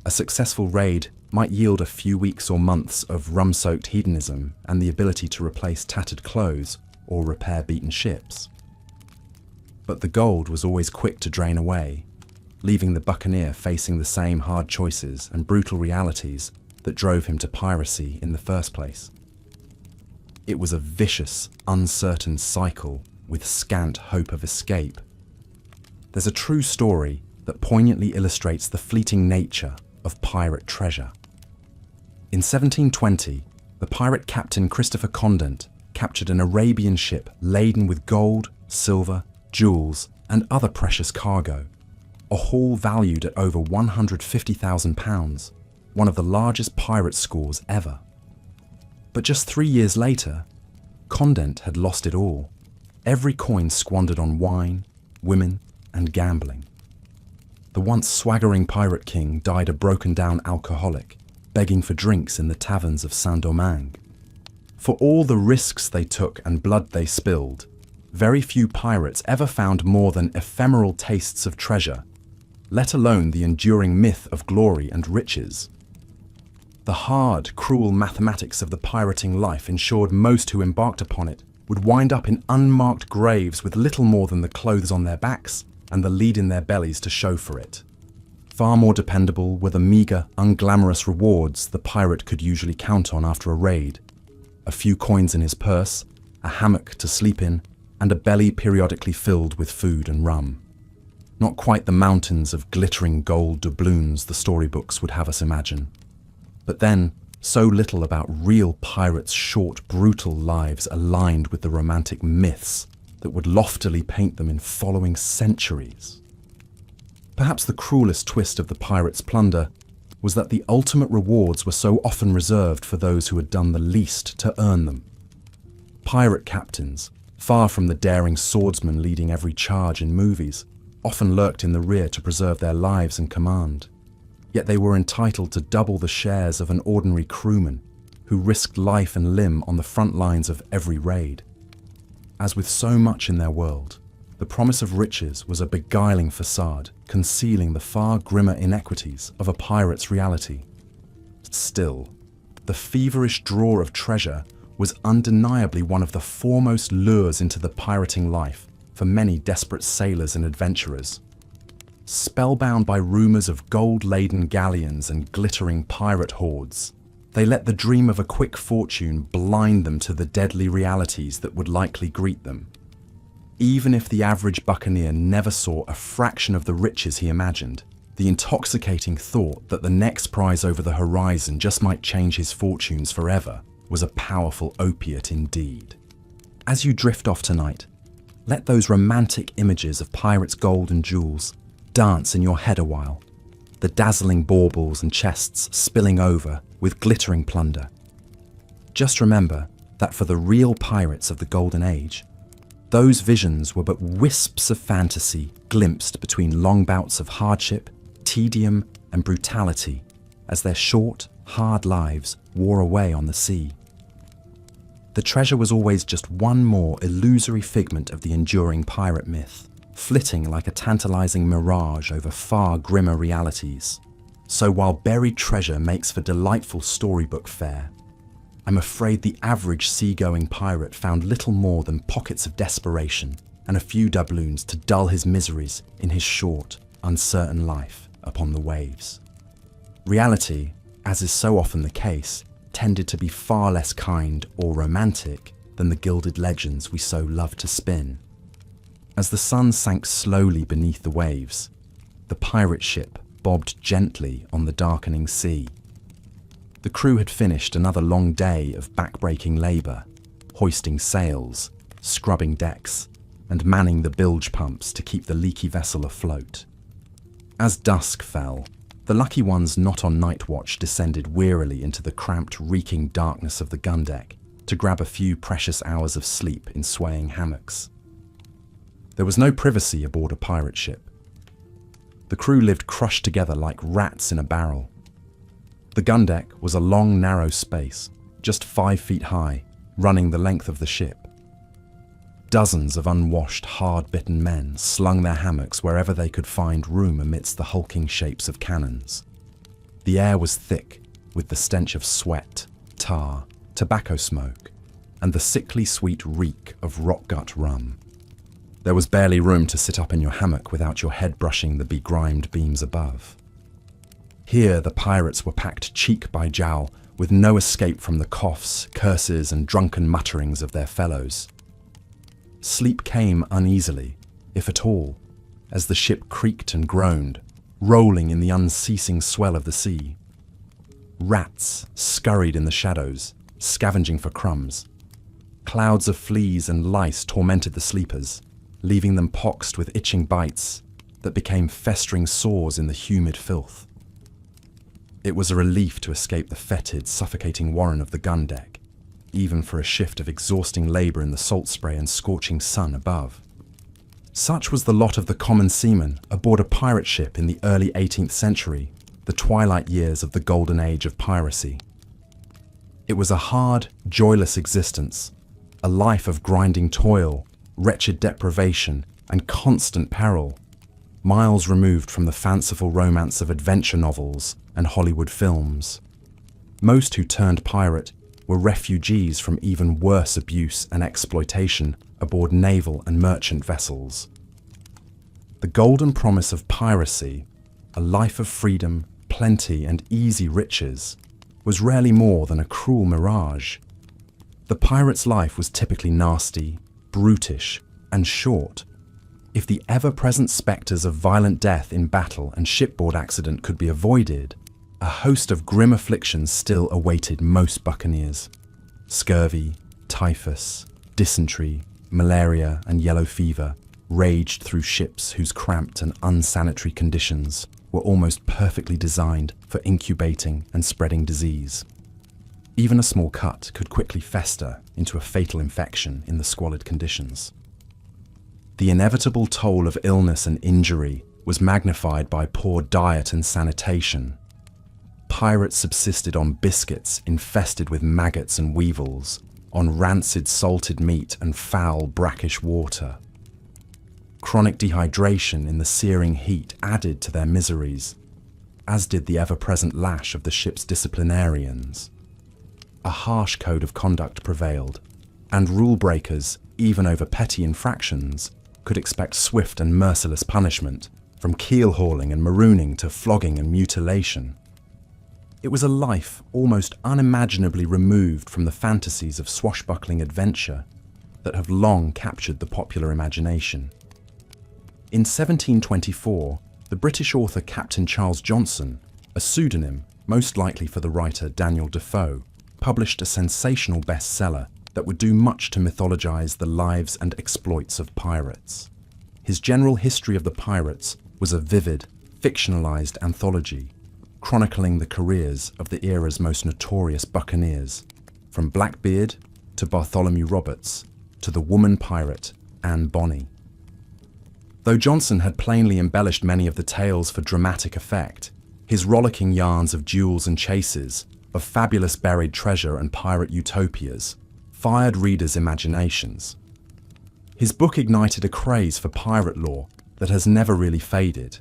A successful raid might yield a few weeks or months of rum-soaked hedonism and the ability to replace tattered clothes or repair beaten ships. But the gold was always quick to drain away, leaving the buccaneer facing the same hard choices and brutal realities that drove him to piracy in the first place. It was a vicious, uncertain cycle with scant hope of escape. There's a true story that poignantly illustrates the fleeting nature of pirate treasure. In 1720, the pirate captain Christopher Condent captured an Arabian ship laden with gold, silver, jewels, and other precious cargo, a haul valued at over £150,000, one of the largest pirate scores ever. But just 3 years later, Condent had lost it all, every coin squandered on wine, women, and gambling. The once swaggering pirate king died a broken-down alcoholic, begging for drinks in the taverns of Saint-Domingue. For all the risks they took and blood they spilled, very few pirates ever found more than ephemeral tastes of treasure, let alone the enduring myth of glory and riches. The hard, cruel mathematics of the pirating life ensured most who embarked upon it would wind up in unmarked graves with little more than the clothes on their backs and the lead in their bellies to show for it. Far more dependable were the meager, unglamorous rewards the pirate could usually count on after a raid. A few coins in his purse, a hammock to sleep in, and a belly periodically filled with food and rum. Not quite the mountains of glittering gold doubloons the storybooks would have us imagine. But then, so little about real pirates' short, brutal lives aligned with the romantic myths that would loftily paint them in following centuries. Perhaps the cruelest twist of the pirates' plunder was that the ultimate rewards were so often reserved for those who had done the least to earn them. Pirate captains, far from the daring swordsmen leading every charge in movies, often lurked in the rear to preserve their lives and command. Yet they were entitled to double the shares of an ordinary crewman who risked life and limb on the front lines of every raid. As with so much in their world, The promise of riches was a beguiling facade, concealing the far grimmer inequities of a pirate's reality. Still, the feverish draw of treasure was undeniably one of the foremost lures into the pirating life for many desperate sailors and adventurers. Spellbound by rumors of gold-laden galleons and glittering pirate hordes, they let the dream of a quick fortune blind them to the deadly realities that would likely greet them. Even if the average buccaneer never saw a fraction of the riches he imagined, the intoxicating thought that the next prize over the horizon just might change his fortunes forever was a powerful opiate indeed. As you drift off tonight, let those romantic images of pirates' gold and jewels dance in your head a while, the dazzling baubles and chests spilling over with glittering plunder. Just remember that for the real pirates of the Golden Age, those visions were but wisps of fantasy glimpsed between long bouts of hardship, tedium, and brutality as their short, hard lives wore away on the sea. The treasure was always just one more illusory figment of the enduring pirate myth, flitting like a tantalizing mirage over far grimmer realities. So while buried treasure makes for delightful storybook fare, I'm afraid the average seagoing pirate found little more than pockets of desperation and a few doubloons to dull his miseries in his short, uncertain life upon the waves. Reality, as is so often the case, tended to be far less kind or romantic than the gilded legends we so love to spin. As the sun sank slowly beneath the waves, the pirate ship bobbed gently on the darkening sea. The crew had finished another long day of back-breaking labour, hoisting sails, scrubbing decks, and manning the bilge pumps to keep the leaky vessel afloat. As dusk fell, the lucky ones not on night watch descended wearily into the cramped, reeking darkness of the gun deck to grab a few precious hours of sleep in swaying hammocks. There was no privacy aboard a pirate ship. The crew lived crushed together like rats in a barrel. The gun deck was a long, narrow space, just 5 feet high, running the length of the ship. Dozens of unwashed, hard-bitten men slung their hammocks wherever they could find room amidst the hulking shapes of cannons. The air was thick with the stench of sweat, tar, tobacco smoke, and the sickly sweet reek of rock-gut rum. There was barely room to sit up in your hammock without your head brushing the begrimed beams above. Here the pirates were packed cheek by jowl, with no escape from the coughs, curses, and drunken mutterings of their fellows. Sleep came uneasily, if at all, as the ship creaked and groaned, rolling in the unceasing swell of the sea. Rats scurried in the shadows, scavenging for crumbs. Clouds of fleas and lice tormented the sleepers, leaving them poxed with itching bites that became festering sores in the humid filth. It was a relief to escape the fetid, suffocating warren of the gun deck, even for a shift of exhausting labour in the salt spray and scorching sun above. Such was the lot of the common seaman aboard a pirate ship in the early 18th century, the twilight years of the golden age of piracy. It was a hard, joyless existence, a life of grinding toil, wretched deprivation, and constant peril, miles removed from the fanciful romance of adventure novels and Hollywood films. Most who turned pirate were refugees from even worse abuse and exploitation aboard naval and merchant vessels. The golden promise of piracy, a life of freedom, plenty, and easy riches, was rarely more than a cruel mirage. The pirate's life was typically nasty, brutish, and short. If the ever-present spectres of violent death in battle and shipboard accident could be avoided, a host of grim afflictions still awaited most buccaneers. Scurvy, typhus, dysentery, malaria, and yellow fever raged through ships whose cramped and unsanitary conditions were almost perfectly designed for incubating and spreading disease. Even a small cut could quickly fester into a fatal infection in the squalid conditions. The inevitable toll of illness and injury was magnified by poor diet and sanitation. Pirates subsisted on biscuits infested with maggots and weevils, on rancid salted meat and foul brackish water. Chronic dehydration in the searing heat added to their miseries, as did the ever-present lash of the ship's disciplinarians. A harsh code of conduct prevailed, and rule breakers, even over petty infractions, could expect swift and merciless punishment, from keel hauling and marooning to flogging and mutilation. It was a life almost unimaginably removed from the fantasies of swashbuckling adventure that have long captured the popular imagination. In 1724, the British author Captain Charles Johnson, a pseudonym most likely for the writer Daniel Defoe, published a sensational bestseller that would do much to mythologize the lives and exploits of pirates. His general history of the pirates was a vivid, fictionalized anthology, chronicling the careers of the era's most notorious buccaneers, from Blackbeard to Bartholomew Roberts to the woman pirate Anne Bonny. Though Johnson had plainly embellished many of the tales for dramatic effect, his rollicking yarns of duels and chases, of fabulous buried treasure and pirate utopias, fired readers' imaginations. His book ignited a craze for pirate lore that has never really faded,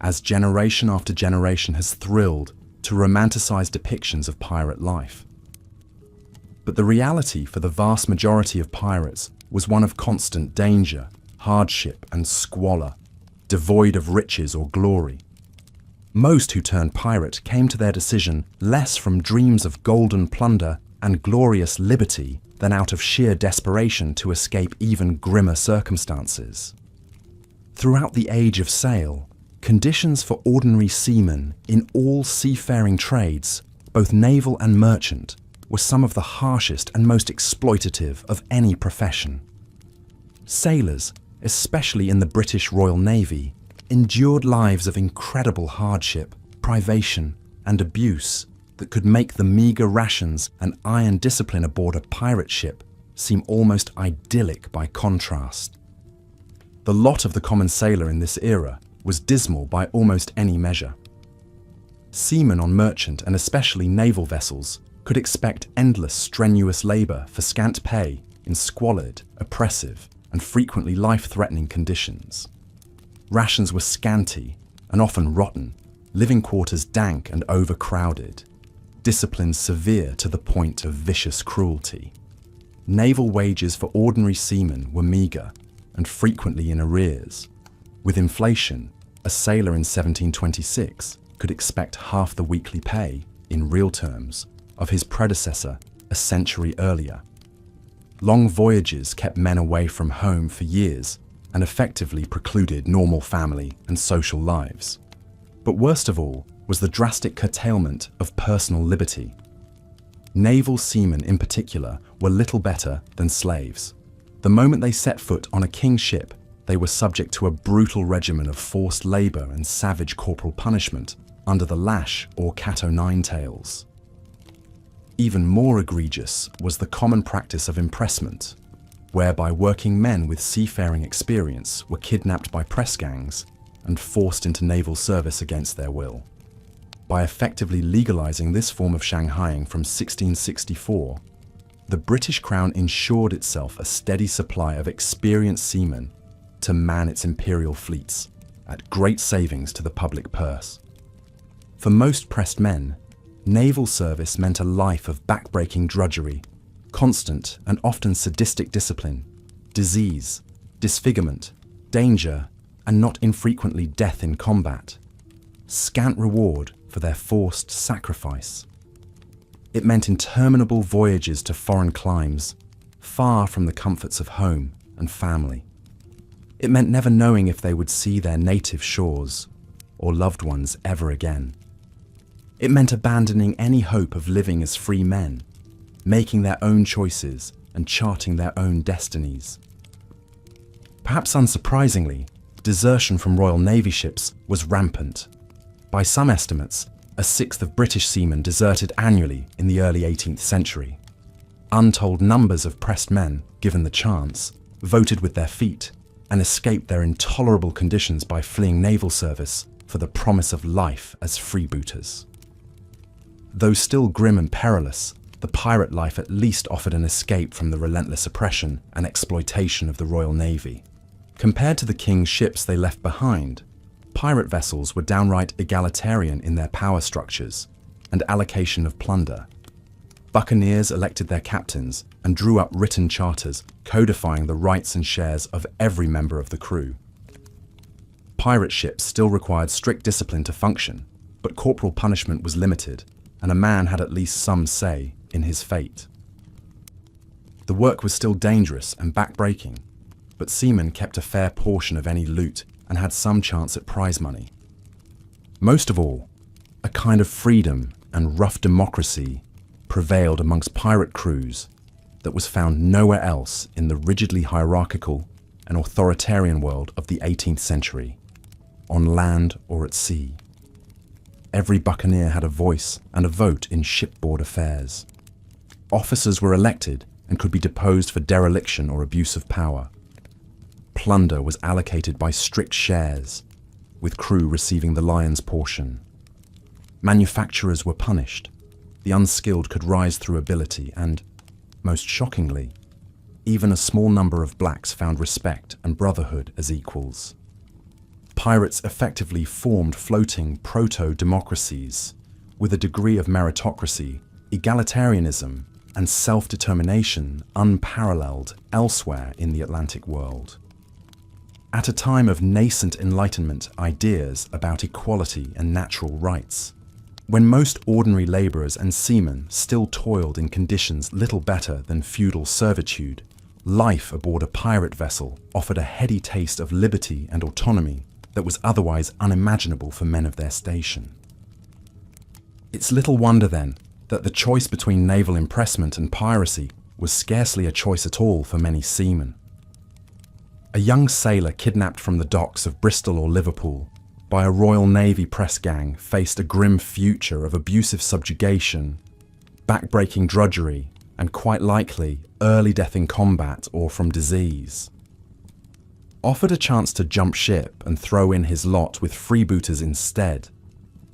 as generation after generation has thrilled to romanticize depictions of pirate life. But the reality for the vast majority of pirates was one of constant danger, hardship and squalor, devoid of riches or glory. Most who turned pirate came to their decision less from dreams of golden plunder and glorious liberty than out of sheer desperation to escape even grimmer circumstances. Throughout the age of sail, conditions for ordinary seamen in all seafaring trades, both naval and merchant, were some of the harshest and most exploitative of any profession. Sailors, especially in the British Royal Navy, endured lives of incredible hardship, privation, and abuse that could make the meagre rations and iron discipline aboard a pirate ship seem almost idyllic by contrast. The lot of the common sailor in this era was dismal by almost any measure. Seamen on merchant and especially naval vessels could expect endless strenuous labour for scant pay in squalid, oppressive, and frequently life-threatening conditions. Rations were scanty and often rotten, living quarters dank and overcrowded, discipline severe to the point of vicious cruelty. Naval wages for ordinary seamen were meagre and frequently in arrears. With inflation, a sailor in 1726 could expect half the weekly pay, in real terms, of his predecessor a century earlier. Long voyages kept men away from home for years and effectively precluded normal family and social lives. But worst of all was the drastic curtailment of personal liberty. Naval seamen in particular were little better than slaves. The moment they set foot on a king's ship, they were subject to a brutal regimen of forced labour and savage corporal punishment under the lash or cat-o'-nine-tails. Even more egregious was the common practice of impressment, whereby working men with seafaring experience were kidnapped by press gangs and forced into naval service against their will. By effectively legalizing this form of shanghaiing from 1664, the British Crown ensured itself a steady supply of experienced seamen to man its imperial fleets, at great savings to the public purse. For most pressed men, naval service meant a life of backbreaking drudgery, constant and often sadistic discipline, disease, disfigurement, danger, and not infrequently death in combat. Scant reward for their forced sacrifice. It meant interminable voyages to foreign climes, far from the comforts of home and family. It meant never knowing if they would see their native shores or loved ones ever again. It meant abandoning any hope of living as free men, making their own choices and charting their own destinies. Perhaps unsurprisingly, desertion from Royal Navy ships was rampant. By some estimates, a sixth of British seamen deserted annually in the early 18th century. Untold numbers of pressed men, given the chance, voted with their feet and escaped their intolerable conditions by fleeing naval service for the promise of life as freebooters. Though still grim and perilous, the pirate life at least offered an escape from the relentless oppression and exploitation of the Royal Navy. Compared to the king's ships they left behind, pirate vessels were downright egalitarian in their power structures and allocation of plunder. Buccaneers elected their captains and drew up written charters codifying the rights and shares of every member of the crew. Pirate ships still required strict discipline to function, but corporal punishment was limited, and a man had at least some say in his fate. The work was still dangerous and backbreaking, but seamen kept a fair portion of any loot and had some chance at prize money. Most of all, a kind of freedom and rough democracy prevailed amongst pirate crews that was found nowhere else in the rigidly hierarchical and authoritarian world of the 18th century, on land or at sea. Every buccaneer had a voice and a vote in shipboard affairs. Officers were elected and could be deposed for dereliction or abuse of power. Plunder was allocated by strict shares, with crew receiving the lion's portion. Manufacturers were punished. The unskilled could rise through ability and, most shockingly, even a small number of blacks found respect and brotherhood as equals. Pirates effectively formed floating proto-democracies with a degree of meritocracy, egalitarianism, and self-determination unparalleled elsewhere in the Atlantic world. At a time of nascent Enlightenment ideas about equality and natural rights, when most ordinary labourers and seamen still toiled in conditions little better than feudal servitude, life aboard a pirate vessel offered a heady taste of liberty and autonomy that was otherwise unimaginable for men of their station. It's little wonder, then, that the choice between naval impressment and piracy was scarcely a choice at all for many seamen. A young sailor kidnapped from the docks of Bristol or Liverpool by a Royal Navy press gang faced a grim future of abusive subjugation, backbreaking drudgery, and quite likely early death in combat or from disease. Offered a chance to jump ship and throw in his lot with freebooters instead,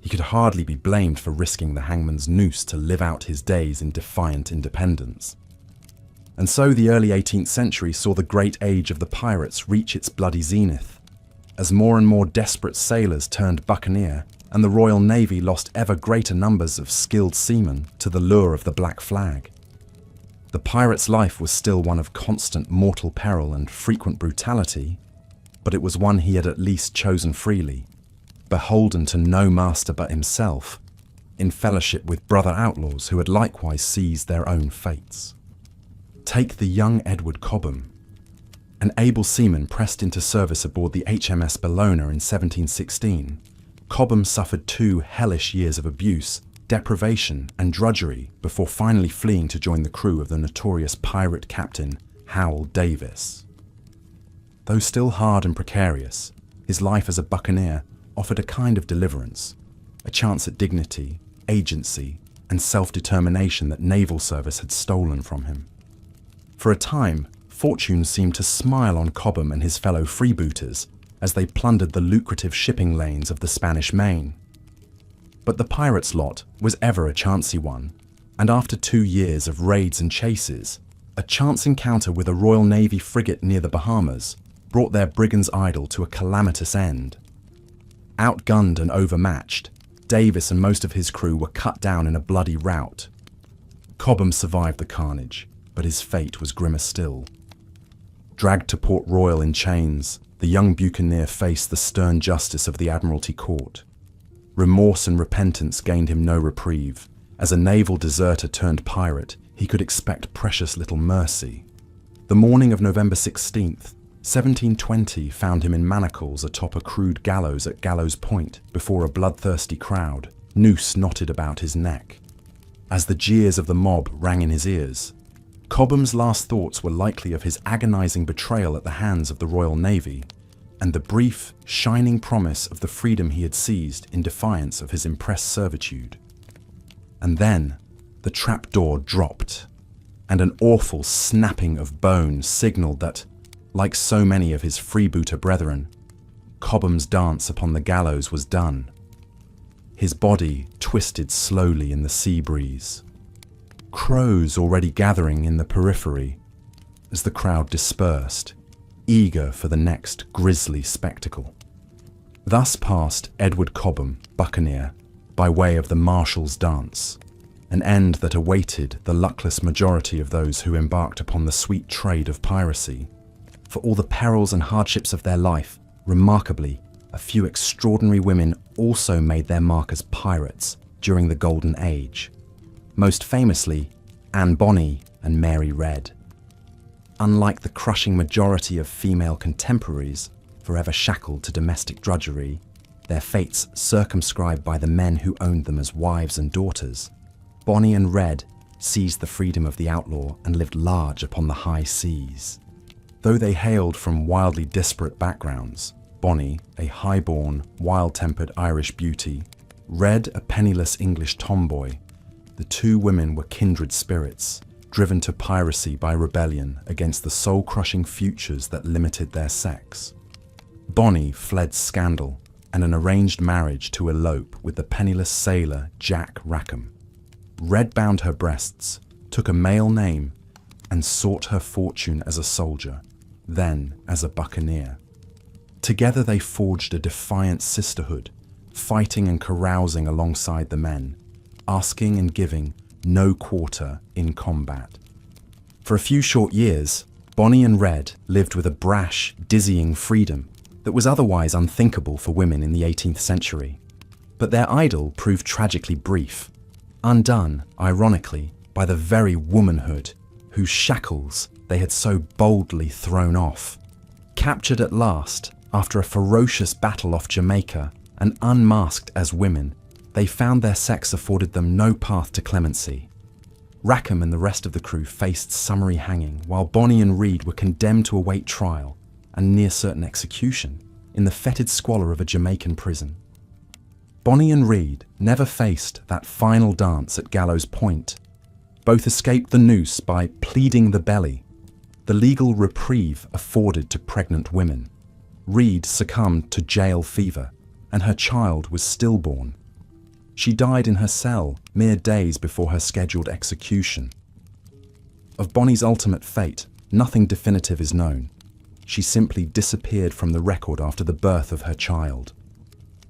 he could hardly be blamed for risking the hangman's noose to live out his days in defiant independence. And so the early 18th century saw the great age of the pirates reach its bloody zenith, as more and more desperate sailors turned buccaneer and the Royal Navy lost ever greater numbers of skilled seamen to the lure of the black flag. The pirate's life was still one of constant mortal peril and frequent brutality, but it was one he had at least chosen freely, beholden to no master but himself, in fellowship with brother outlaws who had likewise seized their own fates. Take the young Edward Cobham, an able seaman pressed into service aboard the HMS Bellona in 1716. Cobham suffered 2 hellish years of abuse, deprivation and drudgery before finally fleeing to join the crew of the notorious pirate captain Howell Davis. Though still hard and precarious, his life as a buccaneer offered a kind of deliverance, a chance at dignity, agency, and self-determination that naval service had stolen from him. For a time, fortune seemed to smile on Cobham and his fellow freebooters as they plundered the lucrative shipping lanes of the Spanish Main. But the pirates' lot was ever a chancy one, and after 2 years of raids and chases, a chance encounter with a Royal Navy frigate near the Bahamas brought their brigand's idyll to a calamitous end. Outgunned and overmatched, Davis and most of his crew were cut down in a bloody rout. Cobham survived the carnage, but his fate was grimmer still. Dragged to Port Royal in chains, the young buccaneer faced the stern justice of the Admiralty Court. Remorse and repentance gained him no reprieve. As a naval deserter turned pirate, he could expect precious little mercy. The morning of November 16th, 1720 found him in manacles atop a crude gallows at Gallows Point before a bloodthirsty crowd, noose knotted about his neck. As the jeers of the mob rang in his ears, Cobham's last thoughts were likely of his agonizing betrayal at the hands of the Royal Navy, and the brief, shining promise of the freedom he had seized in defiance of his impressed servitude. And then, the trapdoor dropped, and an awful snapping of bone signalled that, like so many of his freebooter brethren, Cobham's dance upon the gallows was done. His body twisted slowly in the sea breeze. Crows already gathering in the periphery as the crowd dispersed, eager for the next grisly spectacle. Thus passed Edward Cobham, buccaneer, by way of the Marshal's dance, an end that awaited the luckless majority of those who embarked upon the sweet trade of piracy. For all the perils and hardships of their life, remarkably, a few extraordinary women also made their mark as pirates during the Golden Age. Most famously, Anne Bonny and Mary Red. Unlike the crushing majority of female contemporaries, forever shackled to domestic drudgery, their fates circumscribed by the men who owned them as wives and daughters, Bonny and Red seized the freedom of the outlaw and lived large upon the high seas. Though they hailed from wildly disparate backgrounds, Bonny, a high-born, wild-tempered Irish beauty, Red, a penniless English tomboy, the two women were kindred spirits, driven to piracy by rebellion against the soul-crushing futures that limited their sex. Bonny fled scandal and an arranged marriage to elope with the penniless sailor Jack Rackham. Red bound her breasts, took a male name, and sought her fortune as a soldier, then as a buccaneer. Together they forged a defiant sisterhood, fighting and carousing alongside the men, asking and giving no quarter in combat. For a few short years, Bonny and Red lived with a brash, dizzying freedom that was otherwise unthinkable for women in the 18th century. But their idyll proved tragically brief, undone, ironically, by the very womanhood whose shackles they had so boldly thrown off. Captured at last, after a ferocious battle off Jamaica, and unmasked as women, they found their sex afforded them no path to clemency. Rackham and the rest of the crew faced summary hanging, while Bonny and Reed were condemned to await trial and near certain execution in the fetid squalor of a Jamaican prison. Bonny and Reed never faced that final dance at Gallows Point. Both escaped the noose by pleading the belly, the legal reprieve afforded to pregnant women. Reed succumbed to jail fever, and her child was stillborn. She died in her cell mere days before her scheduled execution. Of Bonny's ultimate fate, nothing definitive is known. She simply disappeared from the record after the birth of her child.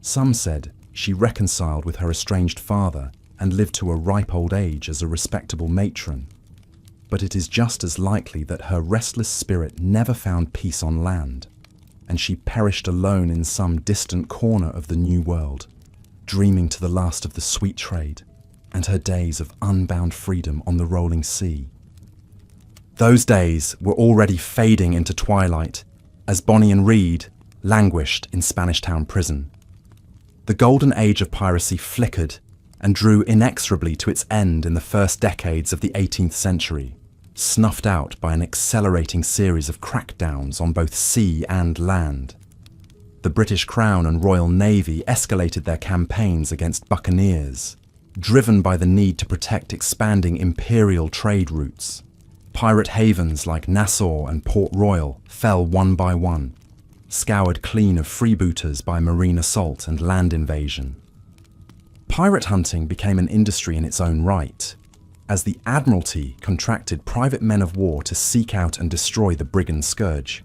Some said she reconciled with her estranged father and lived to a ripe old age as a respectable matron. But it is just as likely that her restless spirit never found peace on land, and she perished alone in some distant corner of the New World, dreaming to the last of the sweet trade and her days of unbound freedom on the rolling sea. Those days were already fading into twilight as Bonny and Reed languished in Spanish Town prison. The golden age of piracy flickered and drew inexorably to its end in the first decades of the 18th century, snuffed out by an accelerating series of crackdowns on both sea and land. The British Crown and Royal Navy escalated their campaigns against buccaneers, driven by the need to protect expanding imperial trade routes. Pirate havens like Nassau and Port Royal fell one by one, scoured clean of freebooters by marine assault and land invasion. Pirate hunting became an industry in its own right, as the Admiralty contracted private men of war to seek out and destroy the brigand scourge.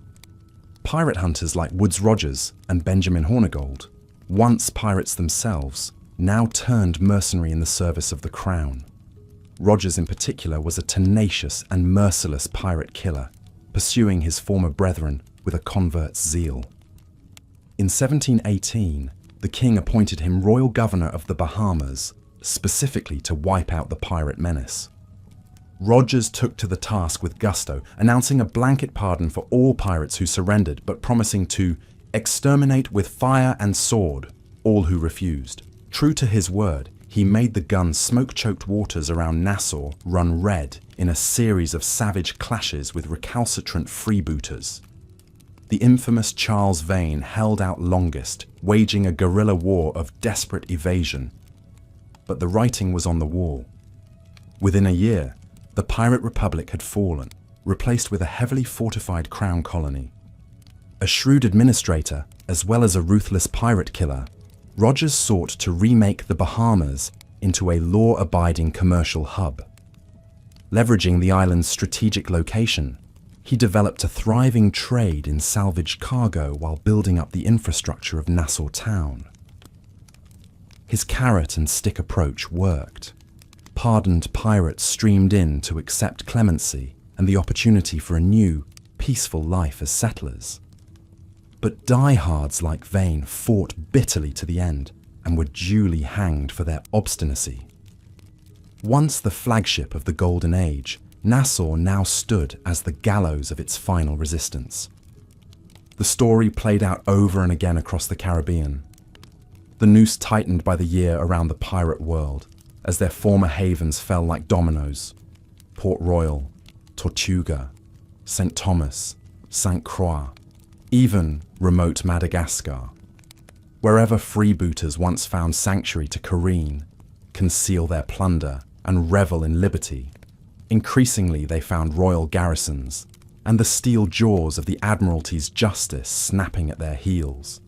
Pirate hunters like Woodes Rogers and Benjamin Hornigold, once pirates themselves, now turned mercenary in the service of the Crown. Rogers in particular was a tenacious and merciless pirate killer, pursuing his former brethren with a convert's zeal. In 1718, the king appointed him royal governor of the Bahamas, specifically to wipe out the pirate menace. Rogers took to the task with gusto, announcing a blanket pardon for all pirates who surrendered, but promising to exterminate with fire and sword all who refused. True to his word, he made the gun's smoke-choked waters around Nassau run red in a series of savage clashes with recalcitrant freebooters. The infamous Charles Vane held out longest, waging a guerrilla war of desperate evasion. But the writing was on the wall. Within a year, the pirate republic had fallen, replaced with a heavily fortified crown colony. A shrewd administrator, as well as a ruthless pirate killer, Rogers sought to remake the Bahamas into a law-abiding commercial hub. Leveraging the island's strategic location, He developed a thriving trade in salvaged cargo while building up the infrastructure of Nassau town. His carrot and stick approach worked. Pardoned pirates streamed in to accept clemency and the opportunity for a new, peaceful life as settlers. But diehards like Vane fought bitterly to the end and were duly hanged for their obstinacy. Once the flagship of the Golden Age, Nassau now stood as the gallows of its final resistance. The story played out over and again across the Caribbean. The noose tightened by the year around the pirate world as their former havens fell like dominoes. Port Royal, Tortuga, St. Thomas, St. Croix, even remote Madagascar. Wherever freebooters once found sanctuary to careen, conceal their plunder, and revel in liberty, increasingly they found royal garrisons and the steel jaws of the Admiralty's justice snapping at their heels.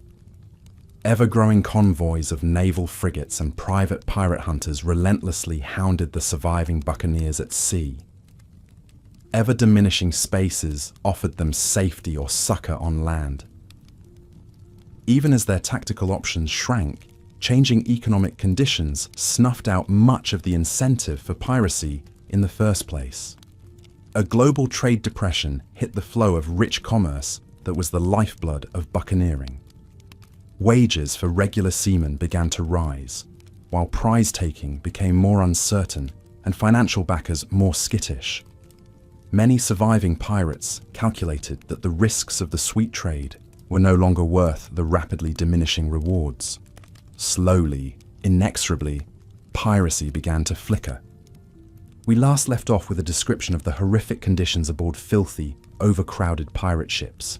Ever-growing convoys of naval frigates and private pirate hunters relentlessly hounded the surviving buccaneers at sea. Ever-diminishing spaces offered them safety or succor on land. Even as their tactical options shrank, changing economic conditions snuffed out much of the incentive for piracy in the first place. A global trade depression hit the flow of rich commerce that was the lifeblood of buccaneering. Wages for regular seamen began to rise, while prize-taking became more uncertain and financial backers more skittish. Many surviving pirates calculated that the risks of the sweet trade were no longer worth the rapidly diminishing rewards. Slowly, inexorably, piracy began to flicker. We last left off with a description of the horrific conditions aboard filthy, overcrowded pirate ships,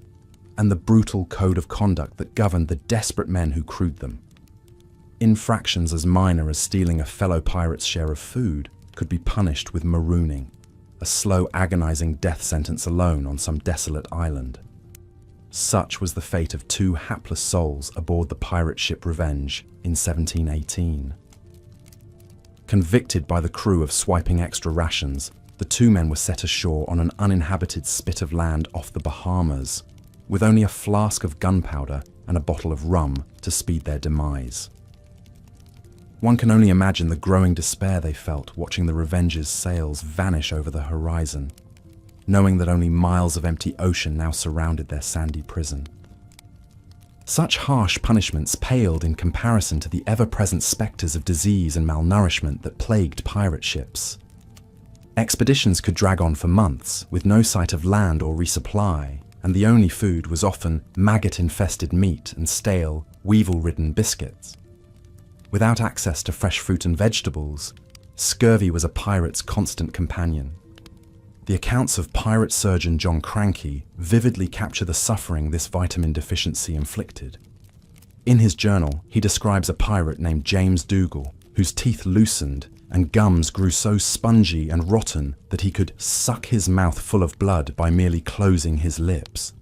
and the brutal code of conduct that governed the desperate men who crewed them. Infractions as minor as stealing a fellow pirate's share of food could be punished with marooning, a slow, agonizing death sentence alone on some desolate island. Such was the fate of two hapless souls aboard the pirate ship Revenge in 1718. Convicted by the crew of swiping extra rations, the two men were set ashore on an uninhabited spit of land off the Bahamas, with only a flask of gunpowder and a bottle of rum to speed their demise. One can only imagine the growing despair they felt watching the Revenge's sails vanish over the horizon, knowing that only miles of empty ocean now surrounded their sandy prison. Such harsh punishments paled in comparison to the ever-present spectres of disease and malnourishment that plagued pirate ships. Expeditions could drag on for months, with no sight of land or resupply, and the only food was often maggot-infested meat and stale, weevil-ridden biscuits. Without access to fresh fruit and vegetables, scurvy was a pirate's constant companion. The accounts of pirate surgeon John Cranky vividly capture the suffering this vitamin deficiency inflicted. In his journal, he describes a pirate named James Dougal, whose teeth loosened and gums grew so spongy and rotten that he could suck his mouth full of blood by merely closing his lips.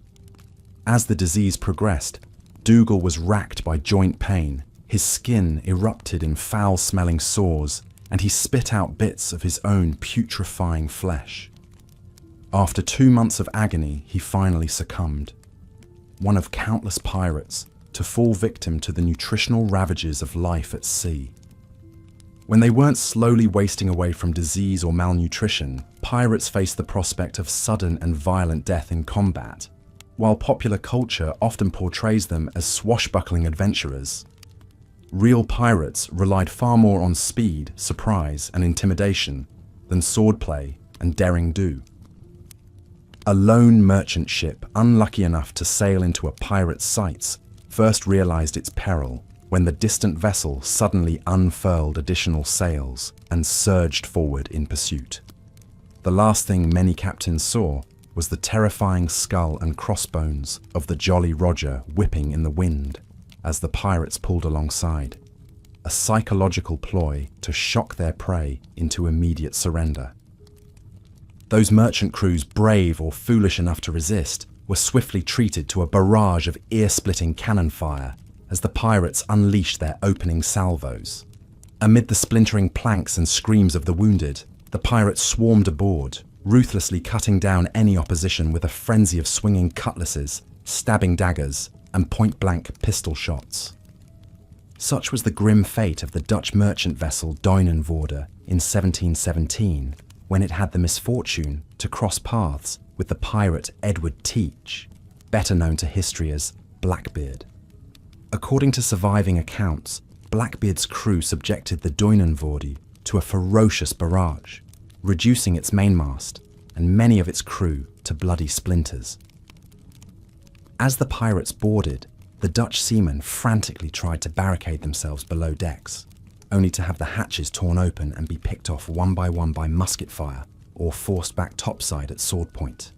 As the disease progressed, Dougal was racked by joint pain, his skin erupted in foul-smelling sores, and he spit out bits of his own putrefying flesh. After 2 months of agony, he finally succumbed, one of countless pirates to fall victim to the nutritional ravages of life at sea. When they weren't slowly wasting away from disease or malnutrition, pirates faced the prospect of sudden and violent death in combat. While popular culture often portrays them as swashbuckling adventurers, real pirates relied far more on speed, surprise, and intimidation than swordplay and daring-do. A lone merchant ship, unlucky enough to sail into a pirate's sights, first realized its peril when the distant vessel suddenly unfurled additional sails and surged forward in pursuit. The last thing many captains saw was the terrifying skull and crossbones of the Jolly Roger whipping in the wind as the pirates pulled alongside, a psychological ploy to shock their prey into immediate surrender. Those merchant crews brave or foolish enough to resist were swiftly treated to a barrage of ear-splitting cannon fire as the pirates unleashed their opening salvos. Amid the splintering planks and screams of the wounded, the pirates swarmed aboard, ruthlessly cutting down any opposition with a frenzy of swinging cutlasses, stabbing daggers, and point-blank pistol shots. Such was the grim fate of the Dutch merchant vessel Duinenvoorde in 1717, when it had the misfortune to cross paths with the pirate Edward Teach, better known to history as Blackbeard. According to surviving accounts, Blackbeard's crew subjected the Duinenvoorde to a ferocious barrage, reducing its mainmast and many of its crew to bloody splinters. As the pirates boarded, the Dutch seamen frantically tried to barricade themselves below decks, only to have the hatches torn open and be picked off one by musket fire or forced back topside at sword point.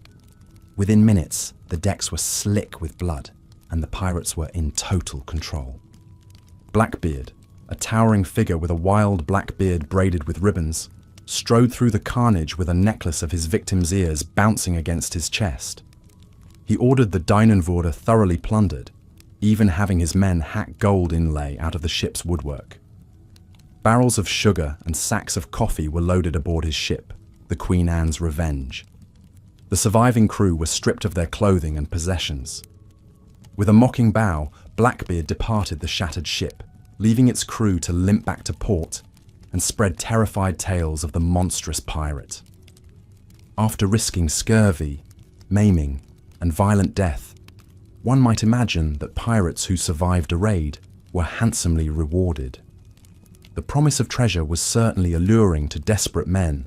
Within minutes, the decks were slick with blood and the pirates were in total control. Blackbeard, a towering figure with a wild black beard braided with ribbons, strode through the carnage with a necklace of his victim's ears bouncing against his chest. He ordered the Duinenvoorde thoroughly plundered, even having his men hack gold inlay out of the ship's woodwork. Barrels of sugar and sacks of coffee were loaded aboard his ship, the Queen Anne's Revenge. The surviving crew were stripped of their clothing and possessions. With a mocking bow, Blackbeard departed the shattered ship, leaving its crew to limp back to port and spread terrified tales of the monstrous pirate. After risking scurvy, maiming, and violent death, one might imagine that pirates who survived a raid were handsomely rewarded. The promise of treasure was certainly alluring to desperate men,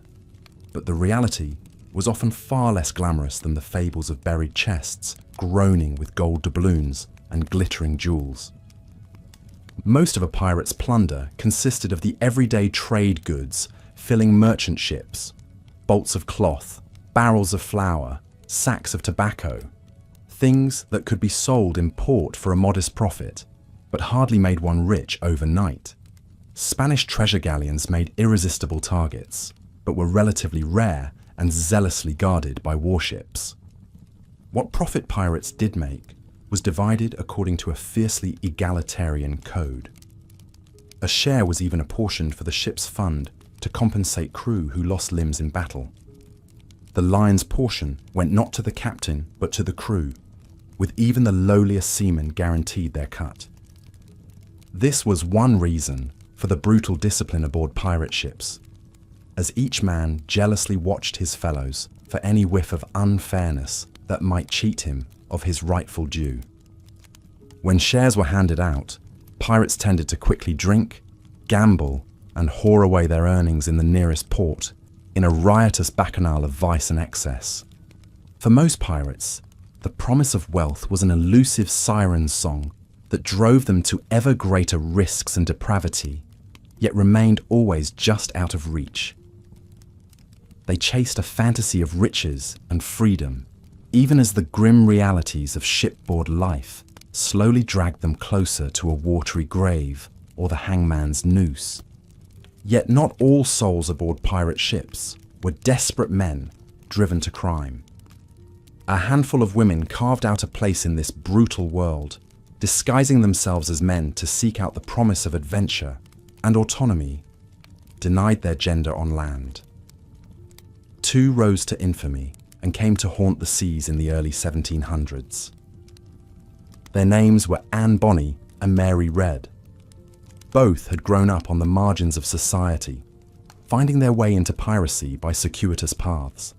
but the reality was often far less glamorous than the fables of buried chests groaning with gold doubloons and glittering jewels. Most of a pirate's plunder consisted of the everyday trade goods filling merchant ships: bolts of cloth, barrels of flour, sacks of tobacco, things that could be sold in port for a modest profit, but hardly made one rich overnight. Spanish treasure galleons made irresistible targets, but were relatively rare and zealously guarded by warships. What profit pirates did make was divided according to a fiercely egalitarian code. A share was even apportioned for the ship's fund to compensate crew who lost limbs in battle. The lion's portion went not to the captain but to the crew, with even the lowliest seamen guaranteed their cut. This was one reason for the brutal discipline aboard pirate ships, as each man jealously watched his fellows for any whiff of unfairness that might cheat him of his rightful due. When shares were handed out, pirates tended to quickly drink, gamble, and whore away their earnings in the nearest port in a riotous bacchanal of vice and excess. For most pirates, the promise of wealth was an elusive siren song that drove them to ever greater risks and depravity, yet remained always just out of reach. They chased a fantasy of riches and freedom, even as the grim realities of shipboard life slowly dragged them closer to a watery grave or the hangman's noose. Yet not all souls aboard pirate ships were desperate men driven to crime. A handful of women carved out a place in this brutal world, disguising themselves as men to seek out the promise of adventure and autonomy, denied their gender on land. Two rose to infamy and came to haunt the seas in the early 1700s. Their names were Anne Bonny and Mary Red. Both had grown up on the margins of society, finding their way into piracy by circuitous paths.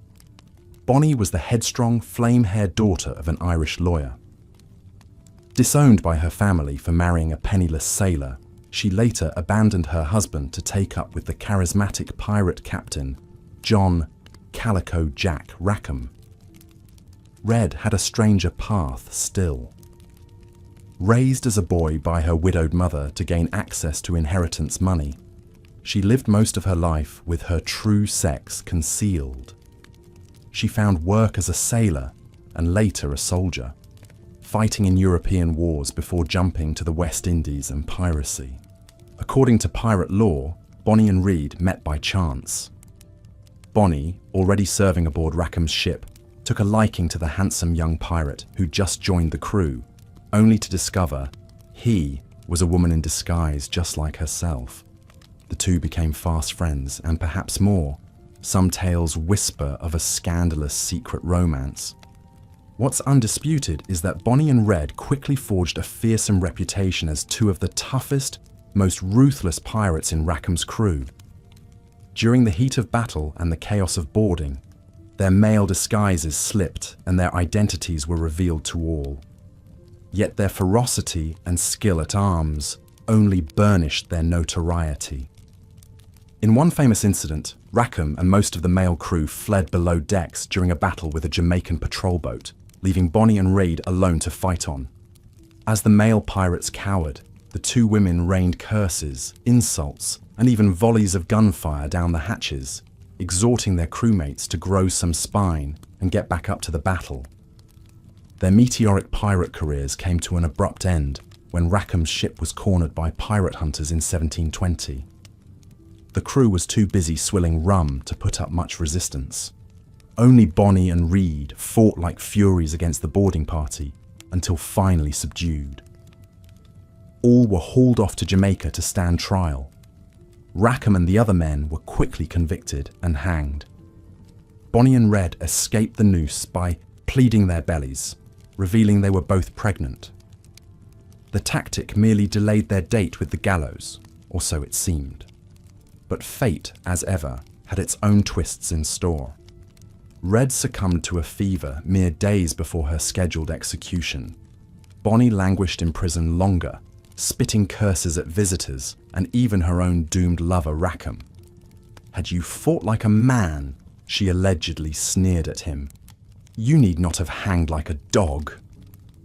Bonny was the headstrong, flame-haired daughter of an Irish lawyer. Disowned by her family for marrying a penniless sailor, she later abandoned her husband to take up with the charismatic pirate captain, John Calico Jack Rackham. Red had a stranger path still. Raised as a boy by her widowed mother to gain access to inheritance money, she lived most of her life with her true sex concealed. She found work as a sailor and later a soldier, fighting in European wars before jumping to the West Indies and piracy. According to pirate law, Bonny and Reed met by chance. Bonny, already serving aboard Rackham's ship, took a liking to the handsome young pirate who just joined the crew, only to discover he was a woman in disguise just like herself. The two became fast friends and perhaps more, Some tales whisper of a scandalous secret romance. What's undisputed is that Bonnie and Red quickly forged a fearsome reputation as two of the toughest, most ruthless pirates in Rackham's crew. During the heat of battle and the chaos of boarding, their male disguises slipped and their identities were revealed to all. Yet their ferocity and skill at arms only burnished their notoriety. In one famous incident, Rackham and most of the male crew fled below decks during a battle with a Jamaican patrol boat, leaving Bonnie and Red alone to fight on. As the male pirates cowered, the two women rained curses, insults, and even volleys of gunfire down the hatches, exhorting their crewmates to grow some spine and get back up to the battle. Their meteoric pirate careers came to an abrupt end when Rackham's ship was cornered by pirate hunters in 1720. The crew was too busy swilling rum to put up much resistance. Only Bonnie and Red fought like furies against the boarding party until finally subdued. All were hauled off to Jamaica to stand trial. Rackham and the other men were quickly convicted and hanged. Bonnie and Red escaped the noose by pleading their bellies, revealing they were both pregnant. The tactic merely delayed their date with the gallows, or so it seemed. But fate, as ever, had its own twists in store. Red succumbed to a fever mere days before her scheduled execution. Bonnie languished in prison longer, spitting curses at visitors and even her own doomed lover Rackham. "Had you fought like a man," she allegedly sneered at him, "you need not have hanged like a dog."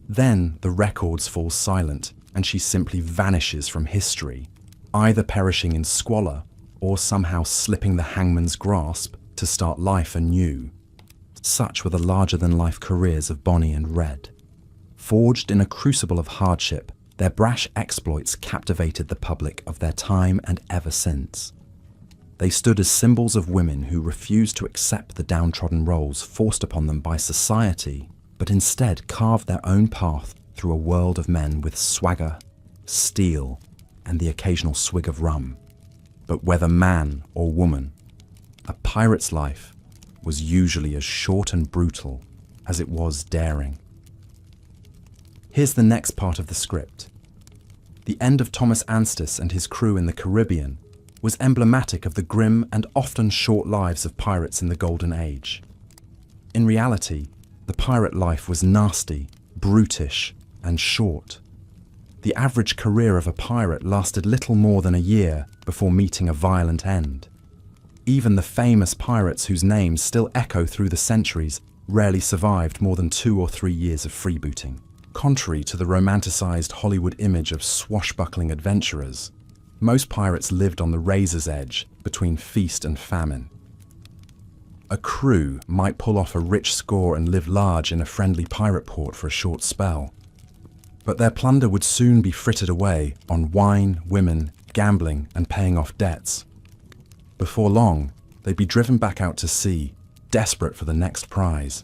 Then the records fall silent and she simply vanishes from history, either perishing in squalor or somehow slipping the hangman's grasp to start life anew. Such were the larger-than-life careers of Bonnie and Red. Forged in a crucible of hardship, their brash exploits captivated the public of their time and ever since. They stood as symbols of women who refused to accept the downtrodden roles forced upon them by society, but instead carved their own path through a world of men with swagger, steel, and the occasional swig of rum. But whether man or woman, a pirate's life was usually as short and brutal as it was daring. Here's the next part of the script. The end of Thomas Anstis and his crew in the Caribbean was emblematic of the grim and often short lives of pirates in the Golden Age. In reality, the pirate life was nasty, brutish, and short. The average career of a pirate lasted little more than a year before meeting a violent end. Even the famous pirates whose names still echo through the centuries rarely survived more than 2 or 3 years of freebooting. Contrary to the romanticized Hollywood image of swashbuckling adventurers, most pirates lived on the razor's edge between feast and famine. A crew might pull off a rich score and live large in a friendly pirate port for a short spell, but their plunder would soon be frittered away on wine, women, gambling, and paying off debts. Before long, they'd be driven back out to sea, desperate for the next prize.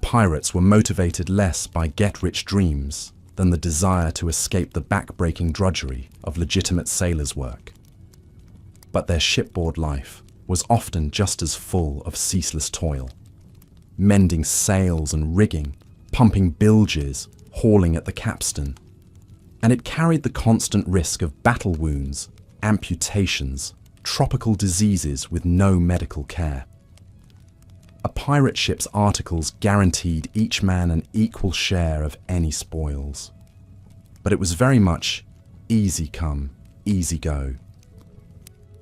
Pirates were motivated less by get-rich dreams than the desire to escape the back-breaking drudgery of legitimate sailors' work. But their shipboard life was often just as full of ceaseless toil. Mending sails and rigging, pumping bilges, hauling at the capstan. And it carried the constant risk of battle wounds, amputations, tropical diseases with no medical care. A pirate ship's articles guaranteed each man an equal share of any spoils. But it was very much easy come, easy go.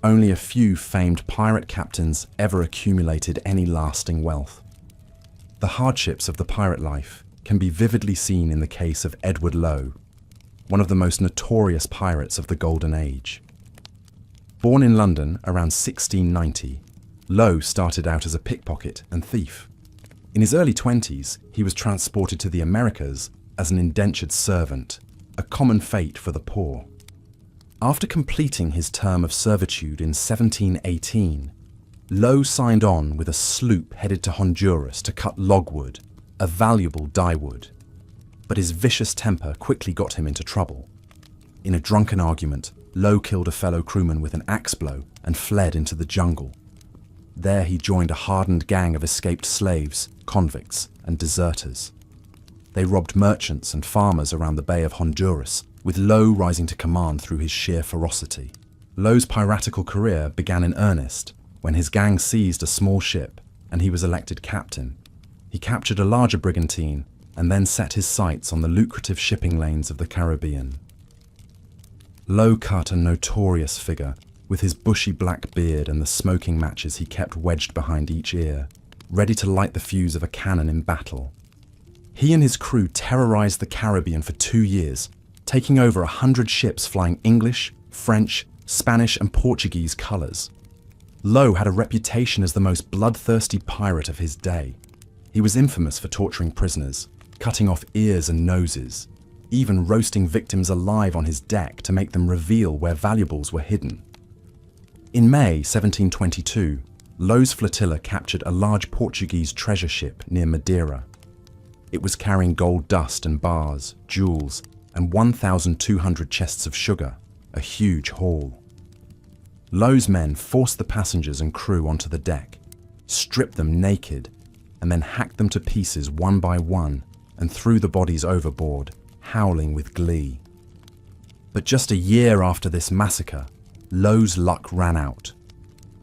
Only a few famed pirate captains ever accumulated any lasting wealth. The hardships of the pirate life can be vividly seen in the case of Edward Lowe, one of the most notorious pirates of the Golden Age. Born in London around 1690, Lowe started out as a pickpocket and thief. In his early 20s, he was transported to the Americas as an indentured servant, a common fate for the poor. After completing his term of servitude in 1718, Lowe signed on with a sloop headed to Honduras to cut logwood, a valuable dyewood. But his vicious temper quickly got him into trouble. In a drunken argument, Lowe killed a fellow crewman with an axe blow and fled into the jungle. There he joined a hardened gang of escaped slaves, convicts, and deserters. They robbed merchants and farmers around the Bay of Honduras, with Lowe rising to command through his sheer ferocity. Lowe's piratical career began in earnest when his gang seized a small ship and he was elected captain. He captured a larger brigantine and then set his sights on the lucrative shipping lanes of the Caribbean. Lowe cut a notorious figure, with his bushy black beard and the smoking matches he kept wedged behind each ear, ready to light the fuse of a cannon in battle. He and his crew terrorized the Caribbean for 2 years, taking over 100 ships flying English, French, Spanish and Portuguese colors. Lowe had a reputation as the most bloodthirsty pirate of his day. He was infamous for torturing prisoners, cutting off ears and noses, even roasting victims alive on his deck to make them reveal where valuables were hidden. In May 1722, Lowe's flotilla captured a large Portuguese treasure ship near Madeira. It was carrying gold dust and bars, jewels, and 1,200 chests of sugar, a huge haul. Lowe's men forced the passengers and crew onto the deck, stripped them naked, and then hacked them to pieces one by one and threw the bodies overboard, howling with glee. But just a year after this massacre, Lowe's luck ran out.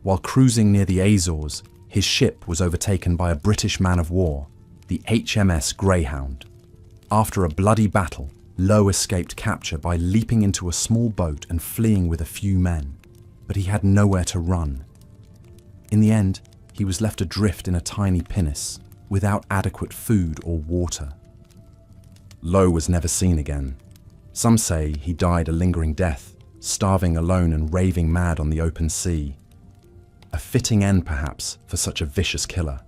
While cruising near the Azores, his ship was overtaken by a British man of war, the HMS Greyhound. After a bloody battle, Lowe escaped capture by leaping into a small boat and fleeing with a few men, but he had nowhere to run. In the end, he was left adrift in a tiny pinnace, without adequate food or water. Lowe was never seen again. Some say he died a lingering death, starving alone and raving mad on the open sea. A fitting end, perhaps, for such a vicious killer,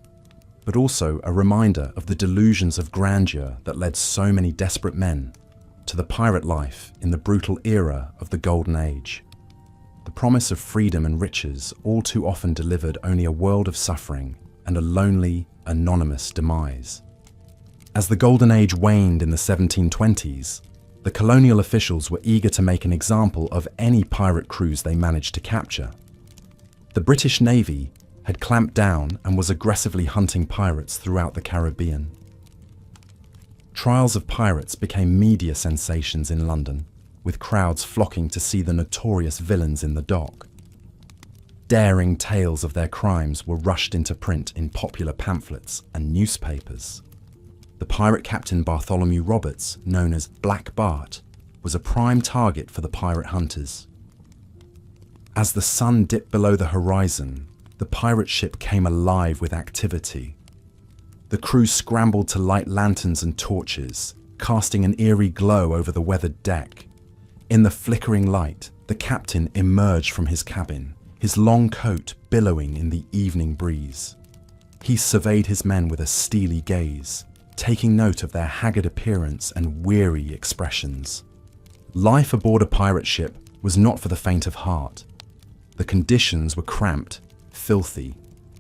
but also a reminder of the delusions of grandeur that led so many desperate men to the pirate life in the brutal era of the Golden Age. The promise of freedom and riches all too often delivered only a world of suffering and a lonely, anonymous demise. As the Golden Age waned in the 1720s, the colonial officials were eager to make an example of any pirate crews they managed to capture. The British Navy had clamped down and was aggressively hunting pirates throughout the Caribbean. Trials of pirates became media sensations in London, with crowds flocking to see the notorious villains in the dock. Daring tales of their crimes were rushed into print in popular pamphlets and newspapers. The pirate captain Bartholomew Roberts, known as Black Bart, was a prime target for the pirate hunters. As the sun dipped below the horizon, the pirate ship came alive with activity. The crew scrambled to light lanterns and torches, casting an eerie glow over the weathered deck. In the flickering light, the captain emerged from his cabin, his long coat billowing in the evening breeze. He surveyed his men with a steely gaze, taking note of their haggard appearance and weary expressions. Life aboard a pirate ship was not for the faint of heart. The conditions were cramped, filthy,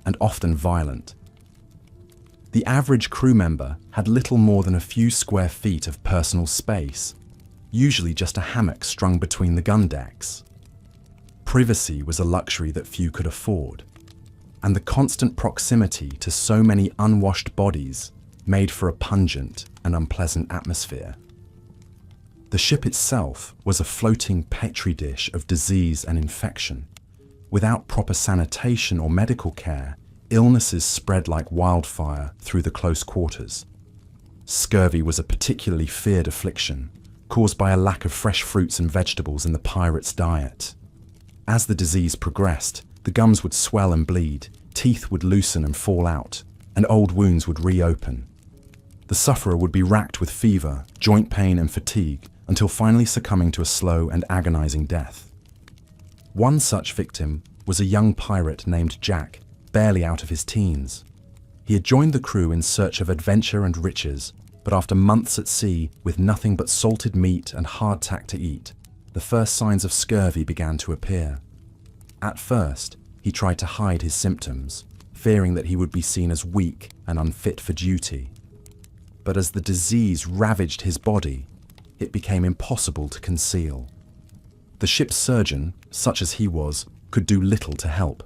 and often violent. The average crew member had little more than a few square feet of personal space, usually just a hammock strung between the gun decks. Privacy was a luxury that few could afford, and the constant proximity to so many unwashed bodies made for a pungent and unpleasant atmosphere. The ship itself was a floating petri dish of disease and infection. Without proper sanitation or medical care, illnesses spread like wildfire through the close quarters. Scurvy was a particularly feared affliction, caused by a lack of fresh fruits and vegetables in the pirates' diet. As the disease progressed, the gums would swell and bleed, teeth would loosen and fall out, and old wounds would reopen. The sufferer would be racked with fever, joint pain and fatigue, until finally succumbing to a slow and agonizing death. One such victim was a young pirate named Jack, barely out of his teens. He had joined the crew in search of adventure and riches, but after months at sea with nothing but salted meat and hardtack to eat, the first signs of scurvy began to appear. At first, he tried to hide his symptoms, fearing that he would be seen as weak and unfit for duty. But as the disease ravaged his body, it became impossible to conceal. The ship's surgeon, such as he was, could do little to help.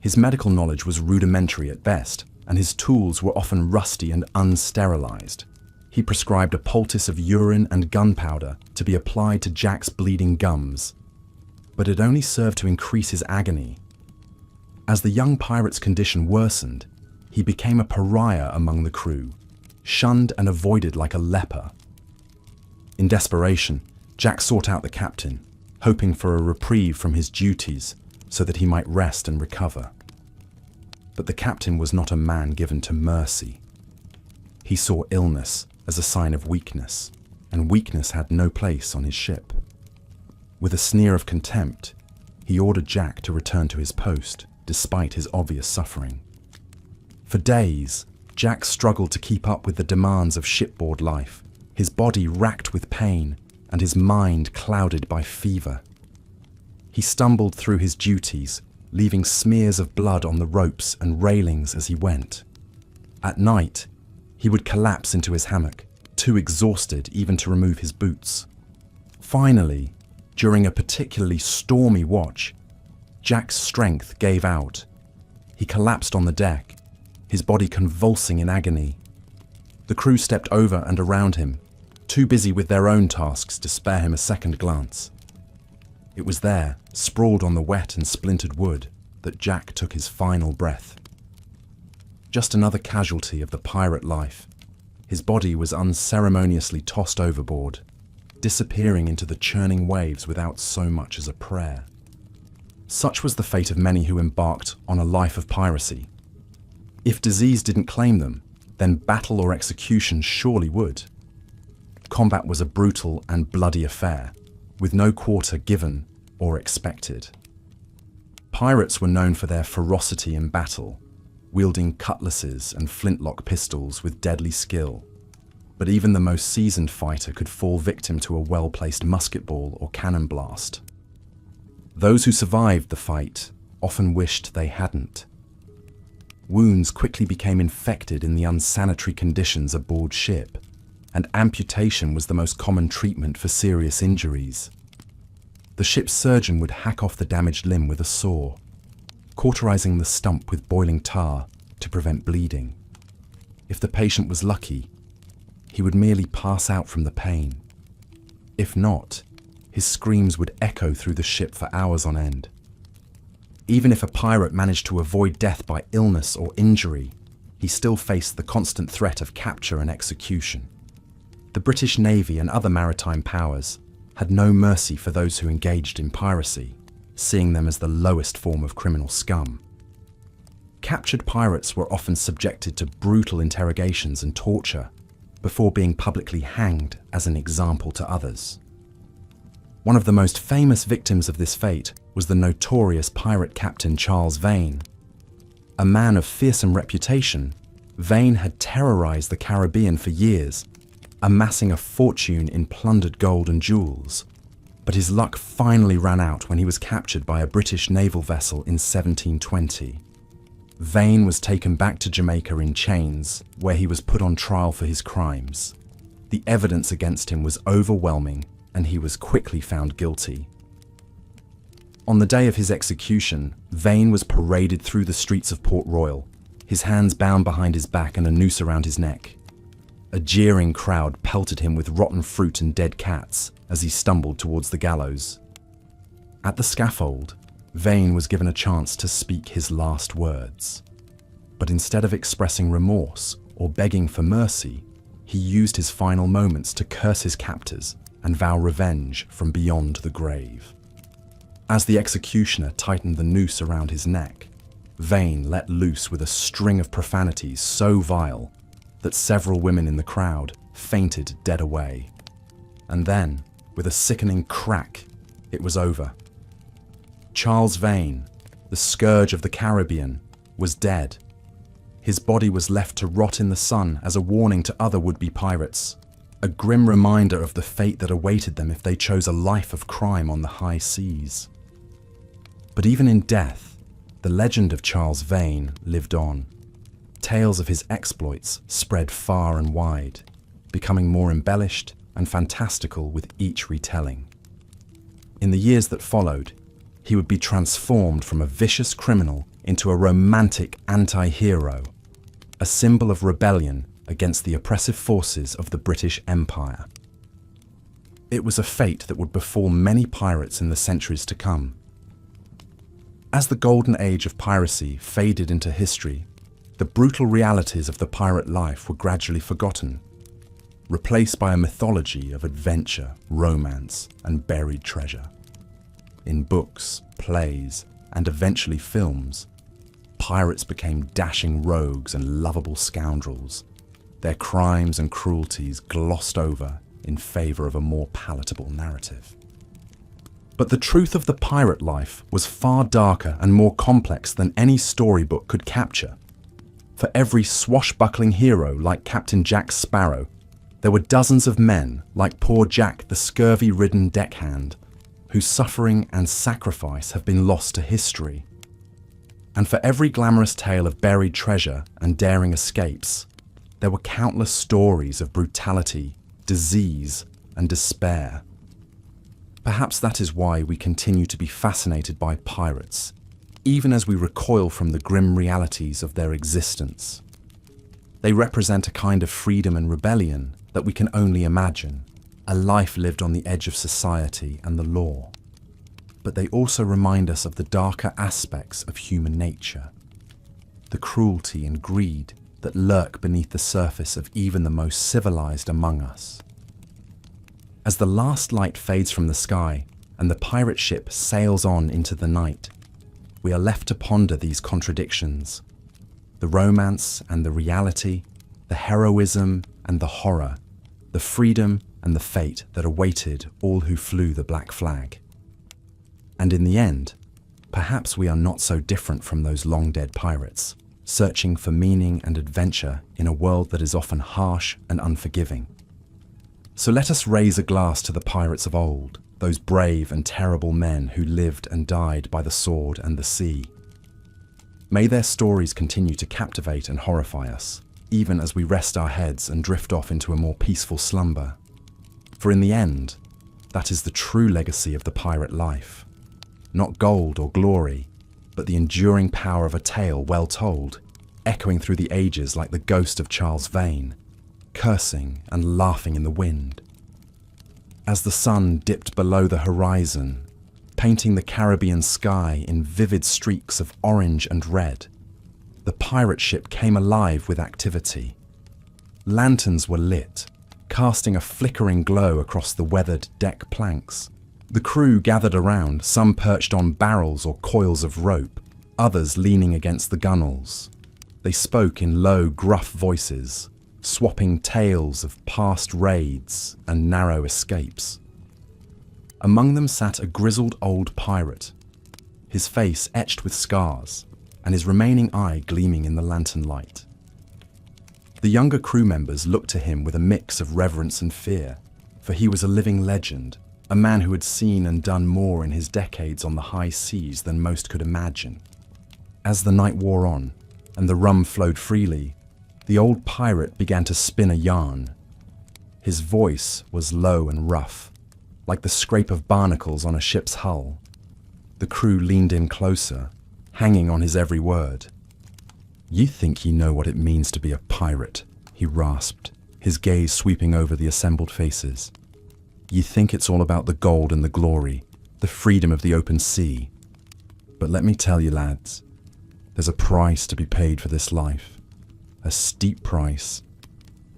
His medical knowledge was rudimentary at best, and his tools were often rusty and unsterilized. He prescribed a poultice of urine and gunpowder to be applied to Jack's bleeding gums, but it only served to increase his agony. As the young pirate's condition worsened, he became a pariah among the crew, shunned and avoided like a leper. In desperation, Jack sought out the captain, hoping for a reprieve from his duties so that he might rest and recover. But the captain was not a man given to mercy. He saw illness as a sign of weakness, and weakness had no place on his ship. With a sneer of contempt, he ordered Jack to return to his post, despite his obvious suffering. For days, Jack struggled to keep up with the demands of shipboard life, his body racked with pain and his mind clouded by fever. He stumbled through his duties, leaving smears of blood on the ropes and railings as he went. At night, he would collapse into his hammock, too exhausted even to remove his boots. Finally, during a particularly stormy watch, Jack's strength gave out. He collapsed on the deck, his body convulsing in agony. The crew stepped over and around him, too busy with their own tasks to spare him a second glance. It was there, sprawled on the wet and splintered wood, that Jack took his final breath. Just another casualty of the pirate life. His body was unceremoniously tossed overboard, disappearing into the churning waves without so much as a prayer. Such was the fate of many who embarked on a life of piracy. If disease didn't claim them, then battle or execution surely would. Combat was a brutal and bloody affair, with no quarter given or expected. Pirates were known for their ferocity in battle, wielding cutlasses and flintlock pistols with deadly skill. But even the most seasoned fighter could fall victim to a well-placed musket ball or cannon blast. Those who survived the fight often wished they hadn't. Wounds quickly became infected in the unsanitary conditions aboard ship, and amputation was the most common treatment for serious injuries. The ship's surgeon would hack off the damaged limb with a saw, cauterizing the stump with boiling tar to prevent bleeding. If the patient was lucky, he would merely pass out from the pain. If not, his screams would echo through the ship for hours on end. Even if a pirate managed to avoid death by illness or injury, he still faced the constant threat of capture and execution. The British Navy and other maritime powers had no mercy for those who engaged in piracy, seeing them as the lowest form of criminal scum. Captured pirates were often subjected to brutal interrogations and torture before being publicly hanged as an example to others. One of the most famous victims of this fate was the notorious pirate captain Charles Vane. A man of fearsome reputation, Vane had terrorized the Caribbean for years, amassing a fortune in plundered gold and jewels. But his luck finally ran out when he was captured by a British naval vessel in 1720. Vane was taken back to Jamaica in chains, where he was put on trial for his crimes. The evidence against him was overwhelming, and he was quickly found guilty. On the day of his execution, Vane was paraded through the streets of Port Royal, his hands bound behind his back and a noose around his neck. A jeering crowd pelted him with rotten fruit and dead cats as he stumbled towards the gallows. At the scaffold, Vane was given a chance to speak his last words. But instead of expressing remorse or begging for mercy, he used his final moments to curse his captors and vow revenge from beyond the grave. As the executioner tightened the noose around his neck, Vane let loose with a string of profanities so vile that several women in the crowd fainted dead away. And then, with a sickening crack, it was over. Charles Vane, the scourge of the Caribbean, was dead. His body was left to rot in the sun as a warning to other would-be pirates, a grim reminder of the fate that awaited them if they chose a life of crime on the high seas. But even in death, the legend of Charles Vane lived on. Tales of his exploits spread far and wide, becoming more embellished and fantastical with each retelling. In the years that followed, he would be transformed from a vicious criminal into a romantic anti-hero, a symbol of rebellion against the oppressive forces of the British Empire. It was a fate that would befall many pirates in the centuries to come. As the golden age of piracy faded into history, the brutal realities of the pirate life were gradually forgotten, replaced by a mythology of adventure, romance, and buried treasure. In books, plays, and eventually films, pirates became dashing rogues and lovable scoundrels, their crimes and cruelties glossed over in favor of a more palatable narrative. But the truth of the pirate life was far darker and more complex than any storybook could capture. For every swashbuckling hero like Captain Jack Sparrow, there were dozens of men like poor Jack the scurvy-ridden deckhand, whose suffering and sacrifice have been lost to history. And for every glamorous tale of buried treasure and daring escapes, there were countless stories of brutality, disease, and despair. Perhaps that is why we continue to be fascinated by pirates, even as we recoil from the grim realities of their existence. They represent a kind of freedom and rebellion that we can only imagine, a life lived on the edge of society and the law. But they also remind us of the darker aspects of human nature, the cruelty and greed that lurk beneath the surface of even the most civilized among us. As the last light fades from the sky and the pirate ship sails on into the night, we are left to ponder these contradictions, the romance and the reality, the heroism and the horror, the freedom and the fate that awaited all who flew the black flag. And in the end, perhaps we are not so different from those long-dead pirates, searching for meaning and adventure in a world that is often harsh and unforgiving. So let us raise a glass to the pirates of old, those brave and terrible men who lived and died by the sword and the sea. May their stories continue to captivate and horrify us, even as we rest our heads and drift off into a more peaceful slumber. For in the end, that is the true legacy of the pirate life. Not gold or glory, but the enduring power of a tale well told, echoing through the ages like the ghost of Charles Vane, cursing and laughing in the wind. As the sun dipped below the horizon, painting the Caribbean sky in vivid streaks of orange and red, the pirate ship came alive with activity. Lanterns were lit, casting a flickering glow across the weathered deck planks. The crew gathered around, some perched on barrels or coils of rope, others leaning against the gunwales. They spoke in low, gruff voices, swapping tales of past raids and narrow escapes. Among them sat a grizzled old pirate, his face etched with scars and his remaining eye gleaming in the lantern light. The younger crew members looked to him with a mix of reverence and fear, for he was a living legend, a man who had seen and done more in his decades on the high seas than most could imagine. As the night wore on and the rum flowed freely, the old pirate began to spin a yarn. His voice was low and rough, like the scrape of barnacles on a ship's hull. The crew leaned in closer, hanging on his every word. "You think you know what it means to be a pirate," he rasped, his gaze sweeping over the assembled faces. "You think it's all about the gold and the glory, the freedom of the open sea. But let me tell you, lads, there's a price to be paid for this life. A steep price,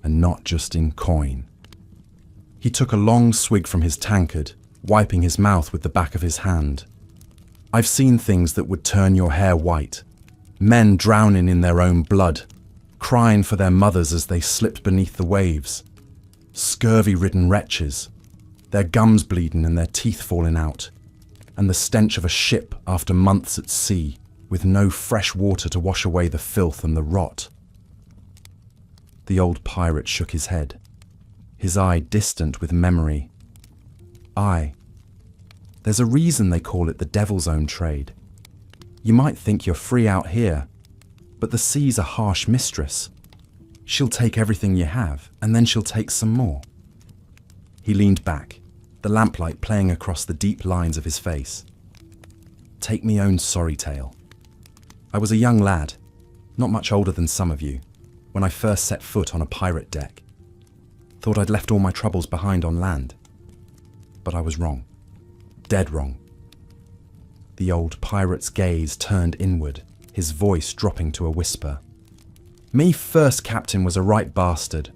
and not just in coin." He took a long swig from his tankard, wiping his mouth with the back of his hand. "I've seen things that would turn your hair white. Men drowning in their own blood, crying for their mothers as they slipped beneath the waves. Scurvy-ridden wretches, their gums bleeding and their teeth falling out, and the stench of a ship after months at sea, with no fresh water to wash away the filth and the rot." The old pirate shook his head, his eye distant with memory. "Aye, there's a reason they call it the devil's own trade. You might think you're free out here, but the sea's a harsh mistress. She'll take everything you have, and then she'll take some more." He leaned back, the lamplight playing across the deep lines of his face. "Take me own sorry tale. I was a young lad, not much older than some of you, when I first set foot on a pirate deck. Thought I'd left all my troubles behind on land. But I was wrong. Dead wrong. The old pirate's gaze turned inward, his voice dropping to a whisper. Me first captain was a right bastard,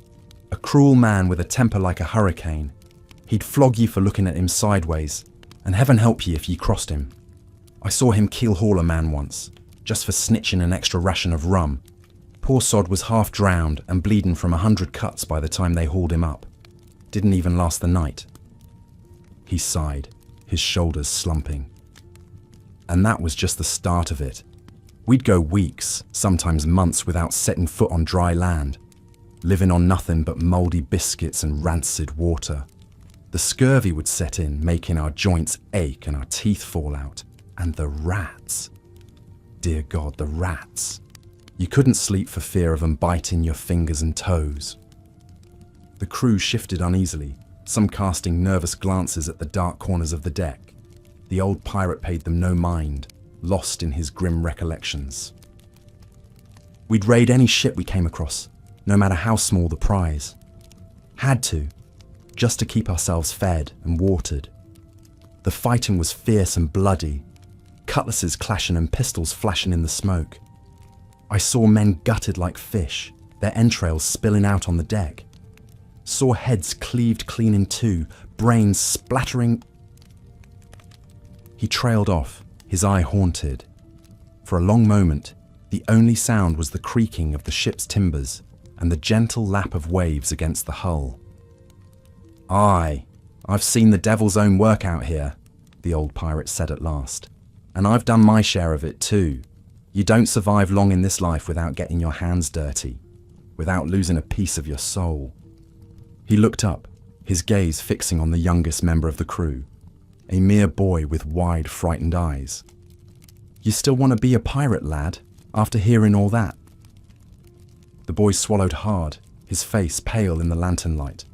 a cruel man with a temper like a hurricane. He'd flog ye for looking at him sideways, and heaven help ye if ye crossed him. I saw him keel-haul a man once, just for snitching an extra ration of rum. Poor sod was half drowned and bleeding from 100 cuts by the time they hauled him up. Didn't even last the night. He sighed, his shoulders slumping. And that was just the start of it. We'd go weeks, sometimes months without setting foot on dry land, living on nothing but mouldy biscuits and rancid water. The scurvy would set in, making our joints ache and our teeth fall out. And the rats. Dear God, the rats. You couldn't sleep for fear of them biting your fingers and toes. The crew shifted uneasily, some casting nervous glances at the dark corners of the deck. The old pirate paid them no mind, lost in his grim recollections. We'd raid any ship we came across, no matter how small the prize. Had to, just to keep ourselves fed and watered. The fighting was fierce and bloody, cutlasses clashing and pistols flashing in the smoke. I saw men gutted like fish, their entrails spilling out on the deck. Saw heads cleaved clean in two, brains splattering. He trailed off, his eye haunted. For a long moment, the only sound was the creaking of the ship's timbers and the gentle lap of waves against the hull. Aye, I've seen the devil's own work out here, the old pirate said at last. And I've done my share of it too. You don't survive long in this life without getting your hands dirty, without losing a piece of your soul. He looked up, his gaze fixing on the youngest member of the crew, a mere boy with wide, frightened eyes. You still want to be a pirate, lad, after hearing all that? The boy swallowed hard, his face pale in the lantern light.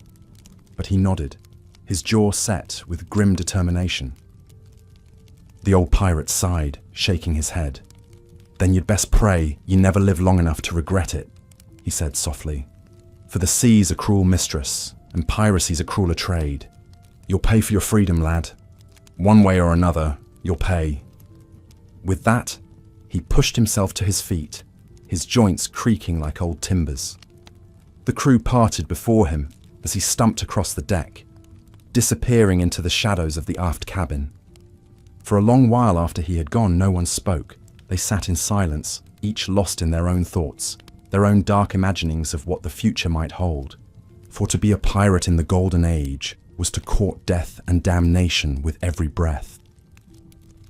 But he nodded, his jaw set with grim determination. The old pirate sighed, shaking his head. Then you'd best pray you never live long enough to regret it, he said softly. For the sea's a cruel mistress, and piracy's a crueler trade. You'll pay for your freedom, lad. One way or another, you'll pay. With that, he pushed himself to his feet, his joints creaking like old timbers. The crew parted before him as he stumped across the deck, disappearing into the shadows of the aft cabin. For a long while after he had gone, no one spoke. They sat in silence, each lost in their own thoughts, their own dark imaginings of what the future might hold. For to be a pirate in the golden age was to court death and damnation with every breath.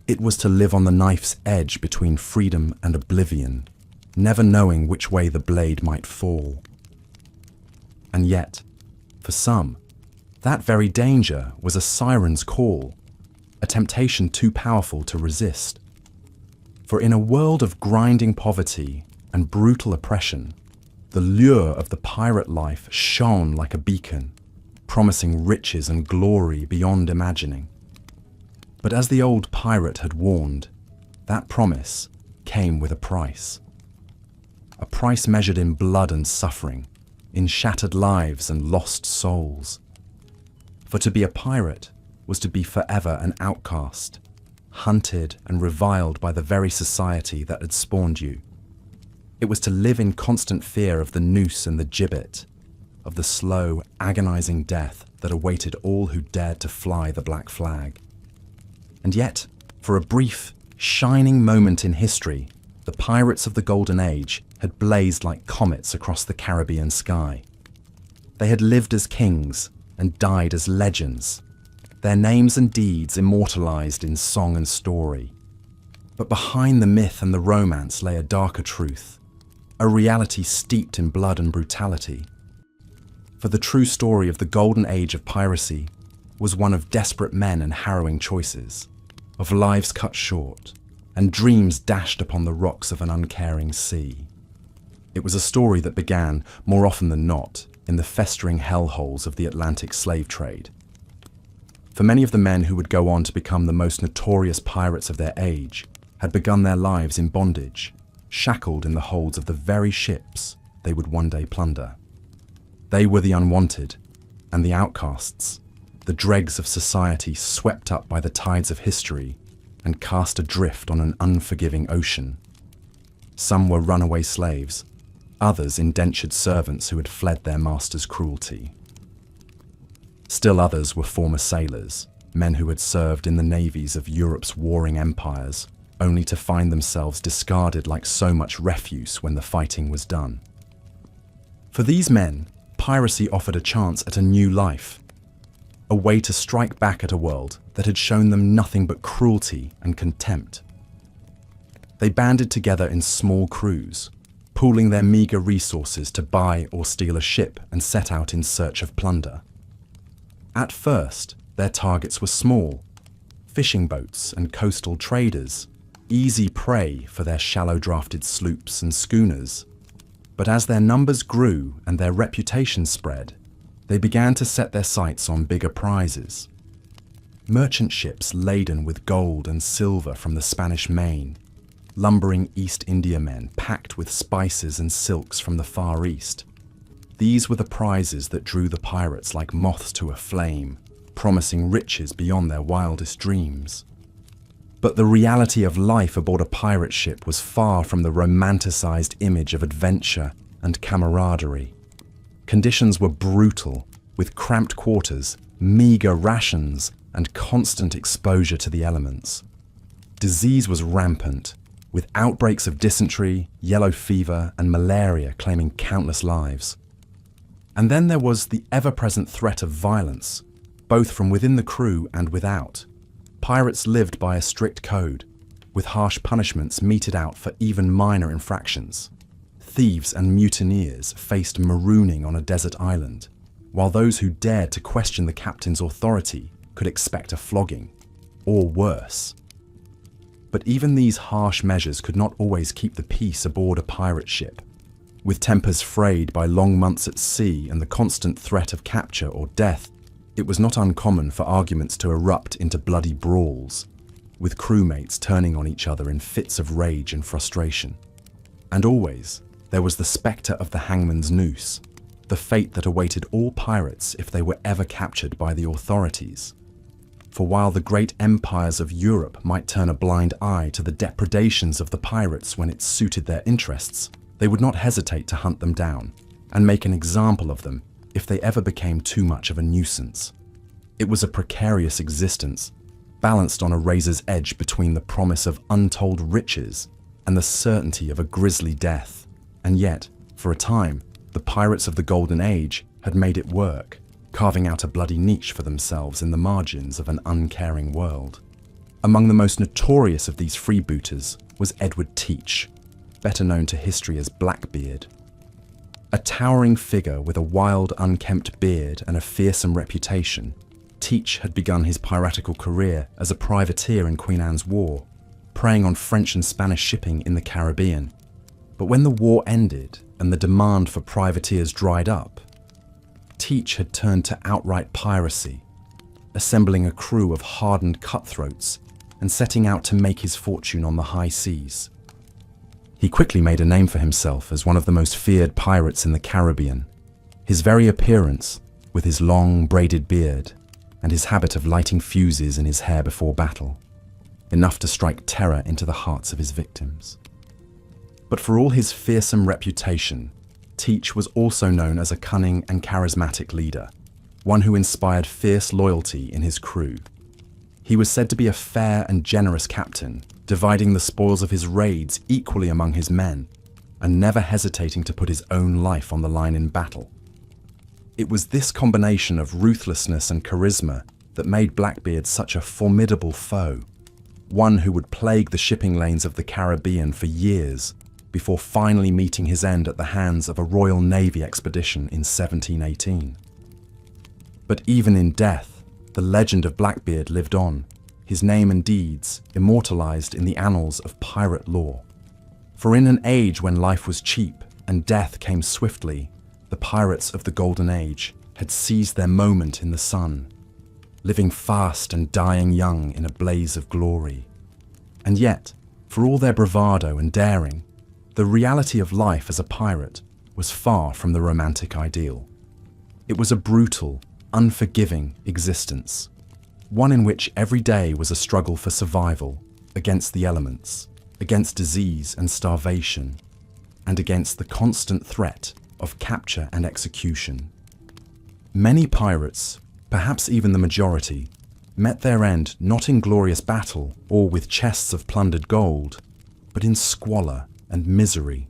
It was to live on the knife's edge between freedom and oblivion, never knowing which way the blade might fall. And yet, for some, that very danger was a siren's call, a temptation too powerful to resist. For in a world of grinding poverty and brutal oppression, the lure of the pirate life shone like a beacon, promising riches and glory beyond imagining. But as the old pirate had warned, that promise came with a price. A price measured in blood and suffering, in shattered lives and lost souls. For to be a pirate was to be forever an outcast, hunted and reviled by the very society that had spawned you. It was to live in constant fear of the noose and the gibbet, of the slow, agonizing death that awaited all who dared to fly the black flag. And yet, for a brief, shining moment in history, the pirates of the Golden Age had blazed like comets across the Caribbean sky. They had lived as kings and died as legends, their names and deeds immortalized in song and story. But behind the myth and the romance lay a darker truth, a reality steeped in blood and brutality. For the true story of the Golden Age of piracy was one of desperate men and harrowing choices, of lives cut short, and dreams dashed upon the rocks of an uncaring sea. It was a story that began, more often than not, in the festering hellholes of the Atlantic slave trade. For many of the men who would go on to become the most notorious pirates of their age had begun their lives in bondage, shackled in the holds of the very ships they would one day plunder. They were the unwanted and the outcasts, the dregs of society swept up by the tides of history and cast adrift on an unforgiving ocean. Some were runaway slaves, others indentured servants who had fled their master's cruelty. Still others were former sailors, men who had served in the navies of Europe's warring empires, only to find themselves discarded like so much refuse when the fighting was done. For these men, piracy offered a chance at a new life, a way to strike back at a world that had shown them nothing but cruelty and contempt. They banded together in small crews, pooling their meager resources to buy or steal a ship and set out in search of plunder. At first, their targets were small, fishing boats and coastal traders, easy prey for their shallow-drafted sloops and schooners. But as their numbers grew and their reputation spread, they began to set their sights on bigger prizes. Merchant ships laden with gold and silver from the Spanish Main, lumbering East Indiamen packed with spices and silks from the Far East. These were the prizes that drew the pirates like moths to a flame, promising riches beyond their wildest dreams. But the reality of life aboard a pirate ship was far from the romanticized image of adventure and camaraderie. Conditions were brutal, with cramped quarters, meager rations, and constant exposure to the elements. Disease was rampant, with outbreaks of dysentery, yellow fever, and malaria claiming countless lives. And then there was the ever-present threat of violence, both from within the crew and without. Pirates lived by a strict code, with harsh punishments meted out for even minor infractions. Thieves and mutineers faced marooning on a desert island, while those who dared to question the captain's authority could expect a flogging, or worse. But even these harsh measures could not always keep the peace aboard a pirate ship. With tempers frayed by long months at sea and the constant threat of capture or death, it was not uncommon for arguments to erupt into bloody brawls, with crewmates turning on each other in fits of rage and frustration. And always, there was the spectre of the hangman's noose, the fate that awaited all pirates if they were ever captured by the authorities. For while the great empires of Europe might turn a blind eye to the depredations of the pirates when it suited their interests, they would not hesitate to hunt them down and make an example of them if they ever became too much of a nuisance. It was a precarious existence, balanced on a razor's edge between the promise of untold riches and the certainty of a grisly death. And yet, for a time, the pirates of the Golden Age had made it work, carving out a bloody niche for themselves in the margins of an uncaring world. Among the most notorious of these freebooters was Edward Teach, better known to history as Blackbeard. A towering figure with a wild, unkempt beard and a fearsome reputation, Teach had begun his piratical career as a privateer in Queen Anne's War, preying on French and Spanish shipping in the Caribbean. But when the war ended and the demand for privateers dried up, Teach had turned to outright piracy, assembling a crew of hardened cutthroats and setting out to make his fortune on the high seas. He quickly made a name for himself as one of the most feared pirates in the Caribbean. His very appearance, with his long, braided beard, and his habit of lighting fuses in his hair before battle, enough to strike terror into the hearts of his victims. But for all his fearsome reputation, Teach was also known as a cunning and charismatic leader, one who inspired fierce loyalty in his crew. He was said to be a fair and generous captain, dividing the spoils of his raids equally among his men, and never hesitating to put his own life on the line in battle. It was this combination of ruthlessness and charisma that made Blackbeard such a formidable foe, one who would plague the shipping lanes of the Caribbean for years before finally meeting his end at the hands of a Royal Navy expedition in 1718. But even in death, the legend of Blackbeard lived on, his name and deeds immortalized in the annals of pirate lore. For in an age when life was cheap and death came swiftly, the pirates of the Golden Age had seized their moment in the sun, living fast and dying young in a blaze of glory. And yet, for all their bravado and daring, The reality of life as a pirate was far from the romantic ideal. It was a brutal, unforgiving existence, one in which every day was a struggle for survival against the elements, against disease and starvation, and against the constant threat of capture and execution. Many pirates, perhaps even the majority, met their end not in glorious battle or with chests of plundered gold, but in squalor and misery,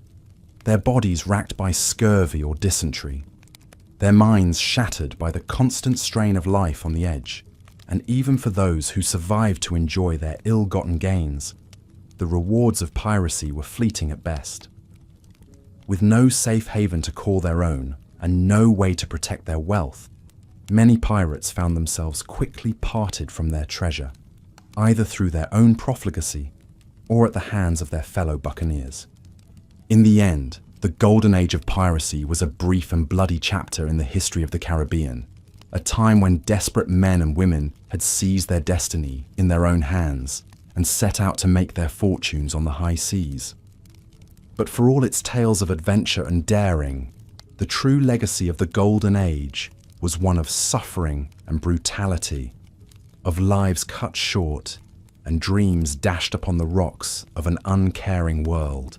their bodies racked by scurvy or dysentery, their minds shattered by the constant strain of life on the edge. And even for those who survived to enjoy their ill-gotten gains, the rewards of piracy were fleeting at best. With no safe haven to call their own and no way to protect their wealth, many pirates found themselves quickly parted from their treasure, either through their own profligacy or at the hands of their fellow buccaneers. In the end, the golden age of piracy was a brief and bloody chapter in the history of the Caribbean, a time when desperate men and women had seized their destiny in their own hands and set out to make their fortunes on the high seas. But for all its tales of adventure and daring, the true legacy of the golden age was one of suffering and brutality, of lives cut short and dreams dashed upon the rocks of an uncaring world.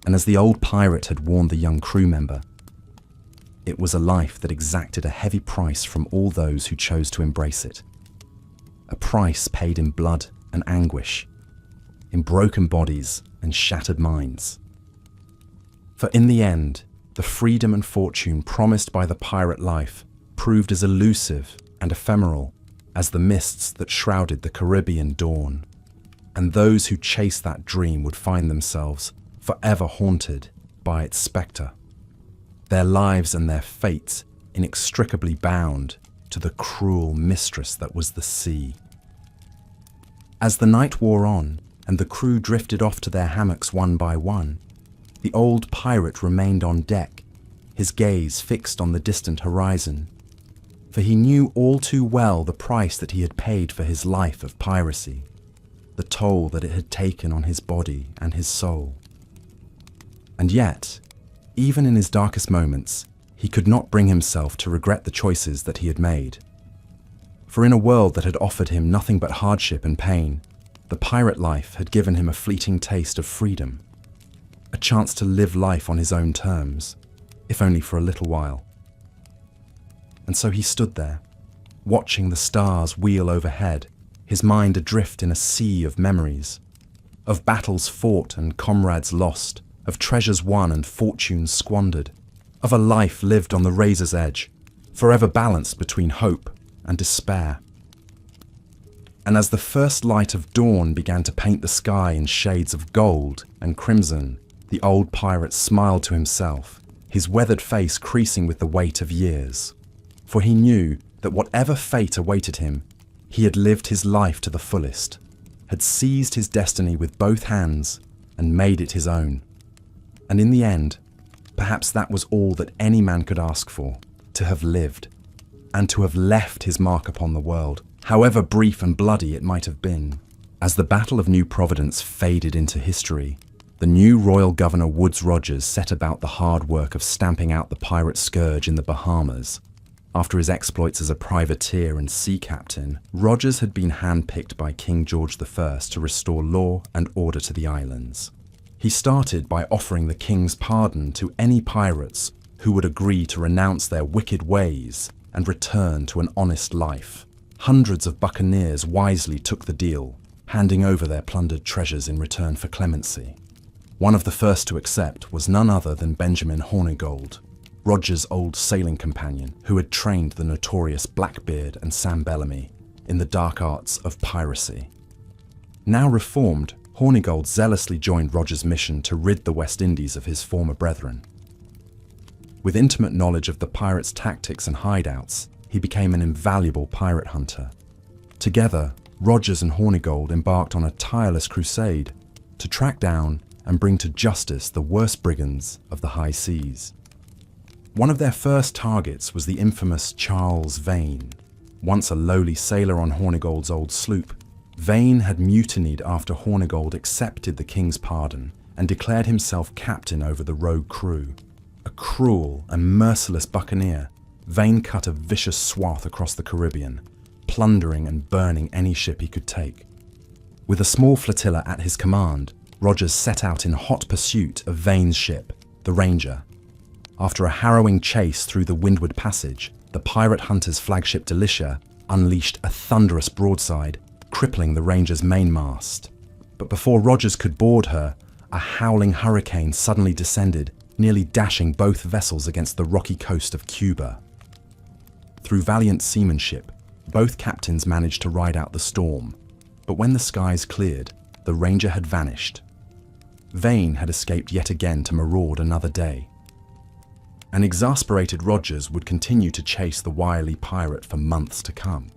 And as the old pirate had warned the young crew member, it was a life that exacted a heavy price from all those who chose to embrace it. A price paid in blood and anguish, in broken bodies and shattered minds. For in the end, the freedom and fortune promised by the pirate life proved as elusive and ephemeral as the mists that shrouded the Caribbean dawn, and those who chased that dream would find themselves forever haunted by its spectre, their lives and their fates inextricably bound to the cruel mistress that was the sea. As the night wore on and the crew drifted off to their hammocks one by one, the old pirate remained on deck, his gaze fixed on the distant horizon, for he knew all too well the price that he had paid for his life of piracy, the toll that it had taken on his body and his soul. And yet, even in his darkest moments, he could not bring himself to regret the choices that he had made. For in a world that had offered him nothing but hardship and pain, the pirate life had given him a fleeting taste of freedom, a chance to live life on his own terms, if only for a little while. And so he stood there, watching the stars wheel overhead, his mind adrift in a sea of memories, of battles fought and comrades lost, of treasures won and fortunes squandered, of a life lived on the razor's edge, forever balanced between hope and despair. And as the first light of dawn began to paint the sky in shades of gold and crimson, the old pirate smiled to himself, his weathered face creasing with the weight of years. For he knew that whatever fate awaited him, he had lived his life to the fullest, had seized his destiny with both hands and made it his own. And in the end, perhaps that was all that any man could ask for, to have lived, and to have left his mark upon the world, however brief and bloody it might have been. As the Battle of New Providence faded into history, the new Royal Governor Woodes Rogers set about the hard work of stamping out the pirate scourge in the Bahamas. After his exploits as a privateer and sea captain, Rogers had been handpicked by King George I to restore law and order to the islands. He started by offering the king's pardon to any pirates who would agree to renounce their wicked ways and return to an honest life. Hundreds of buccaneers wisely took the deal, handing over their plundered treasures in return for clemency. One of the first to accept was none other than Benjamin Hornigold, Rogers' old sailing companion who had trained the notorious Blackbeard and Sam Bellamy in the dark arts of piracy. Now reformed, Hornigold zealously joined Rogers' mission to rid the West Indies of his former brethren. With intimate knowledge of the pirates' tactics and hideouts, he became an invaluable pirate hunter. Together, Rogers and Hornigold embarked on a tireless crusade to track down and bring to justice the worst brigands of the high seas. One of their first targets was the infamous Charles Vane. Once a lowly sailor on Hornigold's old sloop, Vane had mutinied after Hornigold accepted the king's pardon and declared himself captain over the rogue crew. A cruel and merciless buccaneer, Vane cut a vicious swath across the Caribbean, plundering and burning any ship he could take. With a small flotilla at his command, Rogers set out in hot pursuit of Vane's ship, the Ranger. After a harrowing chase through the Windward Passage, the pirate hunter's flagship Delicia unleashed a thunderous broadside, crippling the Ranger's mainmast. But before Rogers could board her, a howling hurricane suddenly descended, nearly dashing both vessels against the rocky coast of Cuba. Through valiant seamanship, both captains managed to ride out the storm, but when the skies cleared, the Ranger had vanished. Vane had escaped yet again to maraud another day. An exasperated Rogers would continue to chase the wily pirate for months to come.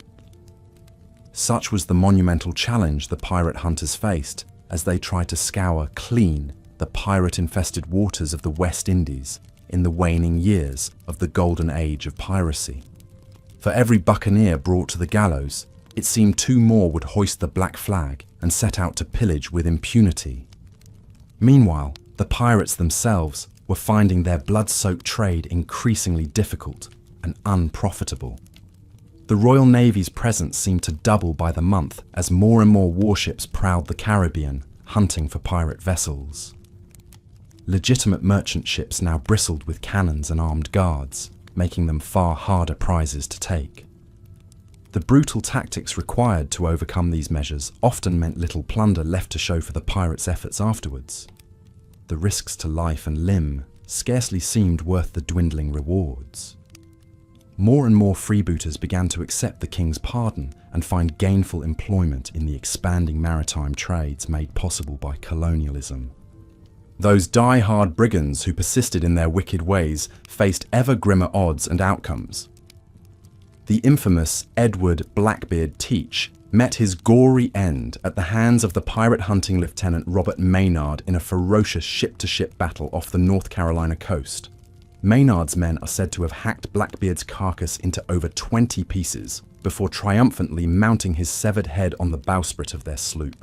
Such was the monumental challenge the pirate hunters faced as they tried to scour clean the pirate-infested waters of the West Indies in the waning years of the golden age of piracy. For every buccaneer brought to the gallows, it seemed two more would hoist the black flag and set out to pillage with impunity. Meanwhile, the pirates themselves were finding their blood-soaked trade increasingly difficult and unprofitable. The Royal Navy's presence seemed to double by the month as more and more warships prowled the Caribbean, hunting for pirate vessels. Legitimate merchant ships now bristled with cannons and armed guards, making them far harder prizes to take. The brutal tactics required to overcome these measures often meant little plunder left to show for the pirates' efforts afterwards. The risks to life and limb scarcely seemed worth the dwindling rewards. More and more freebooters began to accept the king's pardon and find gainful employment in the expanding maritime trades made possible by colonialism. Those die-hard brigands who persisted in their wicked ways faced ever grimmer odds and outcomes. The infamous Edward Blackbeard Teach met his gory end at the hands of the pirate-hunting Lieutenant Robert Maynard in a ferocious ship-to-ship battle off the North Carolina coast. Maynard's men are said to have hacked Blackbeard's carcass into over 20 pieces before triumphantly mounting his severed head on the bowsprit of their sloop.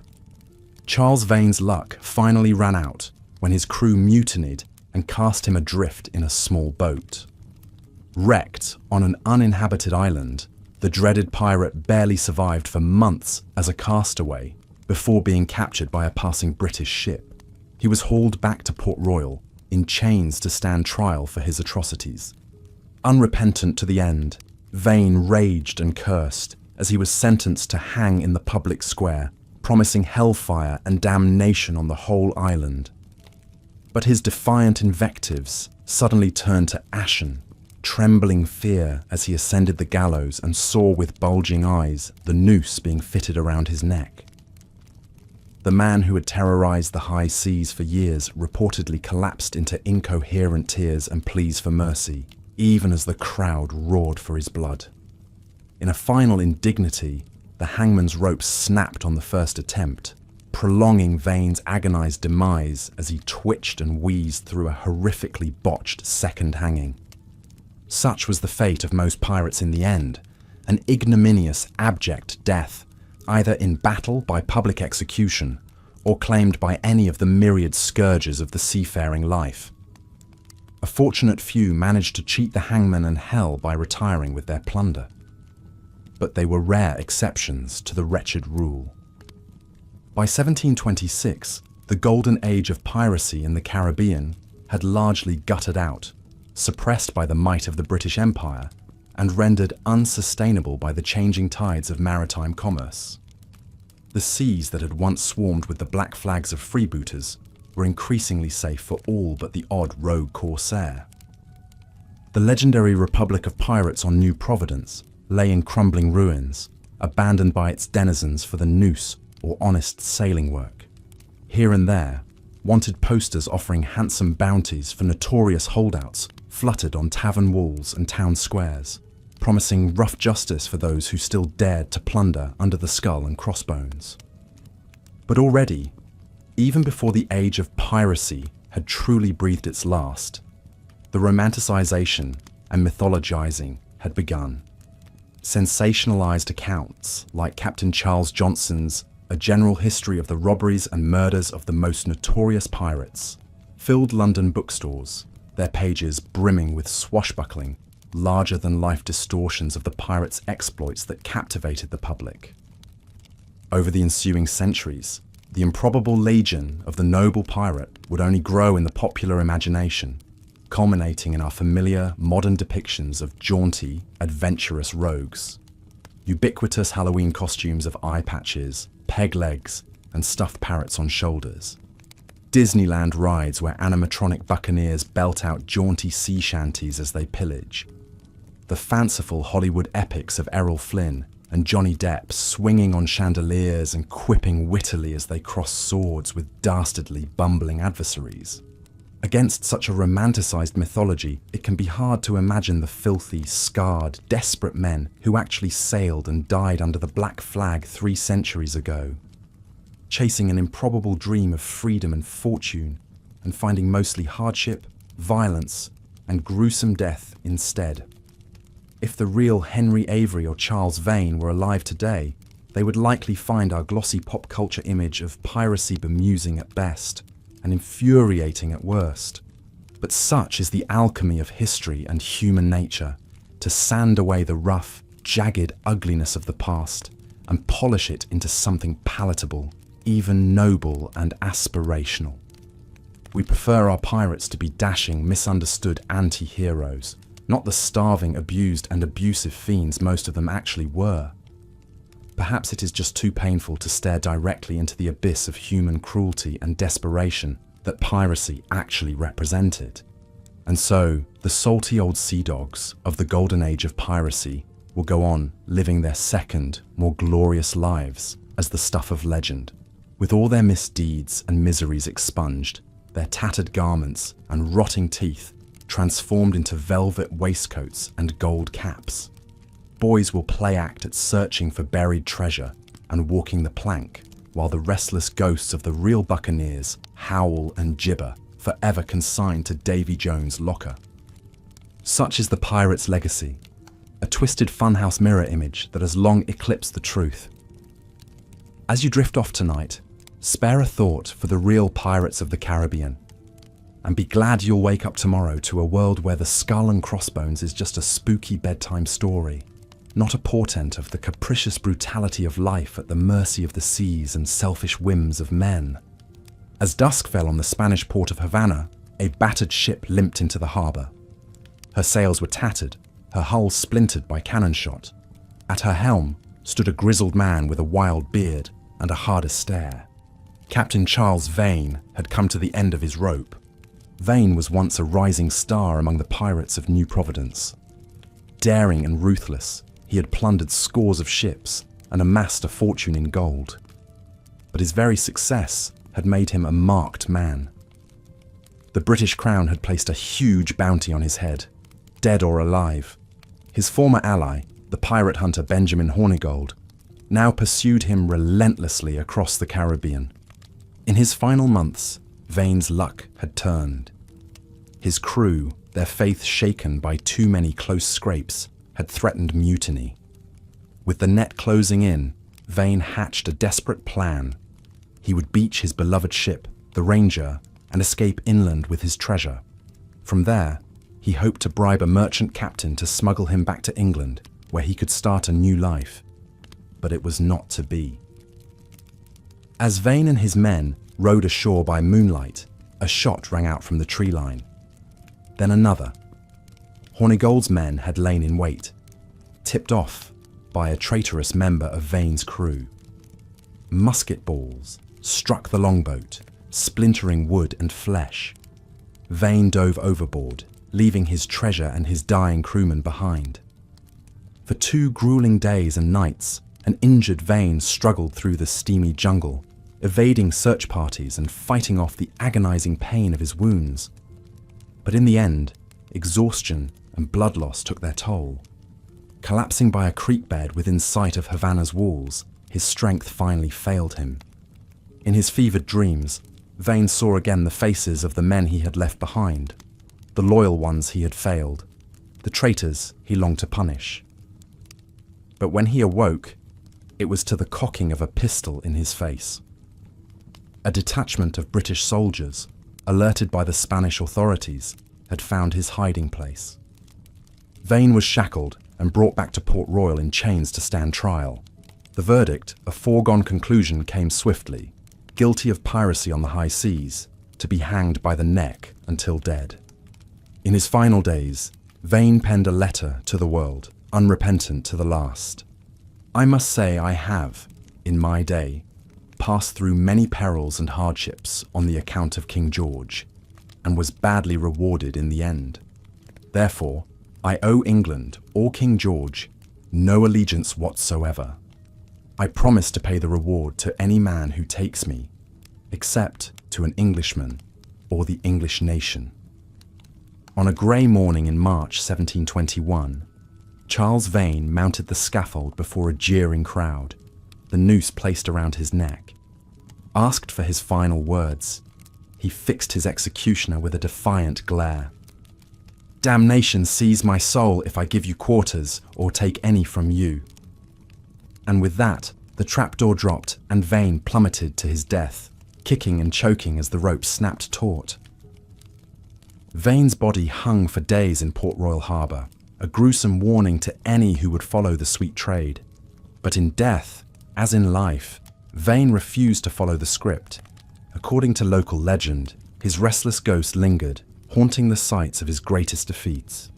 Charles Vane's luck finally ran out when his crew mutinied and cast him adrift in a small boat. Wrecked on an uninhabited island, the dreaded pirate barely survived for months as a castaway before being captured by a passing British ship. He was hauled back to Port Royal in chains to stand trial for his atrocities. Unrepentant to the end, Vane raged and cursed as he was sentenced to hang in the public square, promising hellfire and damnation on the whole island. But his defiant invectives suddenly turned to ashen, trembling fear as he ascended the gallows and saw with bulging eyes the noose being fitted around his neck. The man who had terrorized the high seas for years reportedly collapsed into incoherent tears and pleas for mercy, even as the crowd roared for his blood. In a final indignity, the hangman's rope snapped on the first attempt, prolonging Vane's agonized demise as he twitched and wheezed through a horrifically botched second hanging. Such was the fate of most pirates in the end, an ignominious, abject death, either in battle by public execution or claimed by any of the myriad scourges of the seafaring life. A fortunate few managed to cheat the hangman and hell by retiring with their plunder. But they were rare exceptions to the wretched rule. By 1726, the golden age of piracy in the Caribbean had largely guttered out, suppressed by the might of the British Empire and rendered unsustainable by the changing tides of maritime commerce. The seas that had once swarmed with the black flags of freebooters were increasingly safe for all but the odd rogue corsair. The legendary Republic of Pirates on New Providence lay in crumbling ruins, abandoned by its denizens for the noose or honest sailing work. Here and there, wanted posters offering handsome bounties for notorious holdouts fluttered on tavern walls and town squares, promising rough justice for those who still dared to plunder under the skull and crossbones. But already, even before the age of piracy had truly breathed its last, the romanticization and mythologizing had begun. Sensationalized accounts like Captain Charles Johnson's a general history of the robberies and murders of the most notorious pirates, filled London bookstores, their pages brimming with swashbuckling, larger-than-life distortions of the pirates' exploits that captivated the public. Over the ensuing centuries, the improbable legend of the noble pirate would only grow in the popular imagination, culminating in our familiar modern depictions of jaunty, adventurous rogues. Ubiquitous Halloween costumes of eye patches, peg legs, and stuffed parrots on shoulders. Disneyland rides where animatronic buccaneers belt out jaunty sea shanties as they pillage. The fanciful Hollywood epics of Errol Flynn and Johnny Depp swinging on chandeliers and quipping wittily as they cross swords with dastardly, bumbling adversaries. Against such a romanticized mythology, it can be hard to imagine the filthy, scarred, desperate men who actually sailed and died under the black flag 3 centuries ago, chasing an improbable dream of freedom and fortune, and finding mostly hardship, violence, and gruesome death instead. If the real Henry Avery or Charles Vane were alive today, they would likely find our glossy pop culture image of piracy bemusing at best and infuriating at worst. But such is the alchemy of history and human nature, to sand away the rough, jagged ugliness of the past and polish it into something palatable, even noble and aspirational. We prefer our pirates to be dashing, misunderstood anti-heroes, not the starving, abused and abusive fiends most of them actually were. Perhaps it is just too painful to stare directly into the abyss of human cruelty and desperation that piracy actually represented. And so, the salty old sea dogs of the golden age of piracy will go on living their second, more glorious lives as the stuff of legend, with all their misdeeds and miseries expunged, their tattered garments and rotting teeth transformed into velvet waistcoats and gold caps. Boys will play act at searching for buried treasure and walking the plank, while the restless ghosts of the real buccaneers howl and gibber, forever consigned to Davy Jones' locker. Such is the pirate's legacy, a twisted funhouse mirror image that has long eclipsed the truth. As you drift off tonight, spare a thought for the real pirates of the Caribbean, and be glad you'll wake up tomorrow to a world where the skull and crossbones is just a spooky bedtime story, not a portent of the capricious brutality of life at the mercy of the seas and selfish whims of men. As dusk fell on the Spanish port of Havana, a battered ship limped into the harbour. Her sails were tattered, her hull splintered by cannon shot. At her helm stood a grizzled man with a wild beard and a harder stare. Captain Charles Vane had come to the end of his rope. Vane was once a rising star among the pirates of New Providence. Daring and ruthless, he had plundered scores of ships and amassed a fortune in gold. But his very success had made him a marked man. The British Crown had placed a huge bounty on his head, dead or alive. His former ally, the pirate hunter Benjamin Hornigold, now pursued him relentlessly across the Caribbean. In his final months, Vane's luck had turned. His crew, their faith shaken by too many close scrapes, had threatened mutiny. With the net closing in, Vane hatched a desperate plan. He would beach his beloved ship, the Ranger, and escape inland with his treasure. From there, he hoped to bribe a merchant captain to smuggle him back to England, where he could start a new life. But it was not to be. As Vane and his men rowed ashore by moonlight, a shot rang out from the tree line. Then another. Hornigold's men had lain in wait, tipped off by a traitorous member of Vane's crew. Musket balls struck the longboat, splintering wood and flesh. Vane dove overboard, leaving his treasure and his dying crewmen behind. For 2 grueling days and nights, an injured Vane struggled through the steamy jungle, evading search parties and fighting off the agonizing pain of his wounds. But in the end, exhaustion and blood loss took their toll. Collapsing by a creek bed within sight of Havana's walls, his strength finally failed him. In his fevered dreams, Vane saw again the faces of the men he had left behind, the loyal ones he had failed, the traitors he longed to punish. But when he awoke, it was to the cocking of a pistol in his face. A detachment of British soldiers, alerted by the Spanish authorities, had found his hiding place. Vane was shackled and brought back to Port Royal in chains to stand trial. The verdict, a foregone conclusion, came swiftly: guilty of piracy on the high seas, to be hanged by the neck until dead. In his final days, Vane penned a letter to the world, unrepentant to the last. I must say I have, in my day, passed through many perils and hardships on the account of King George, and was badly rewarded in the end. Therefore, I owe England or King George no allegiance whatsoever. I promise to pay the reward to any man who takes me, except to an Englishman or the English nation. On a grey morning in March 1721, Charles Vane mounted the scaffold before a jeering crowd, the noose placed around his neck. Asked for his final words, he fixed his executioner with a defiant glare. "Damnation seize my soul if I give you quarters or take any from you." And with that, the trapdoor dropped and Vane plummeted to his death, kicking and choking as the rope snapped taut. Vane's body hung for days in Port Royal harbour, a gruesome warning to any who would follow the sweet trade. But in death, as in life, Vane refused to follow the script. According to local legend, his restless ghost lingered, haunting the sites of his greatest defeats.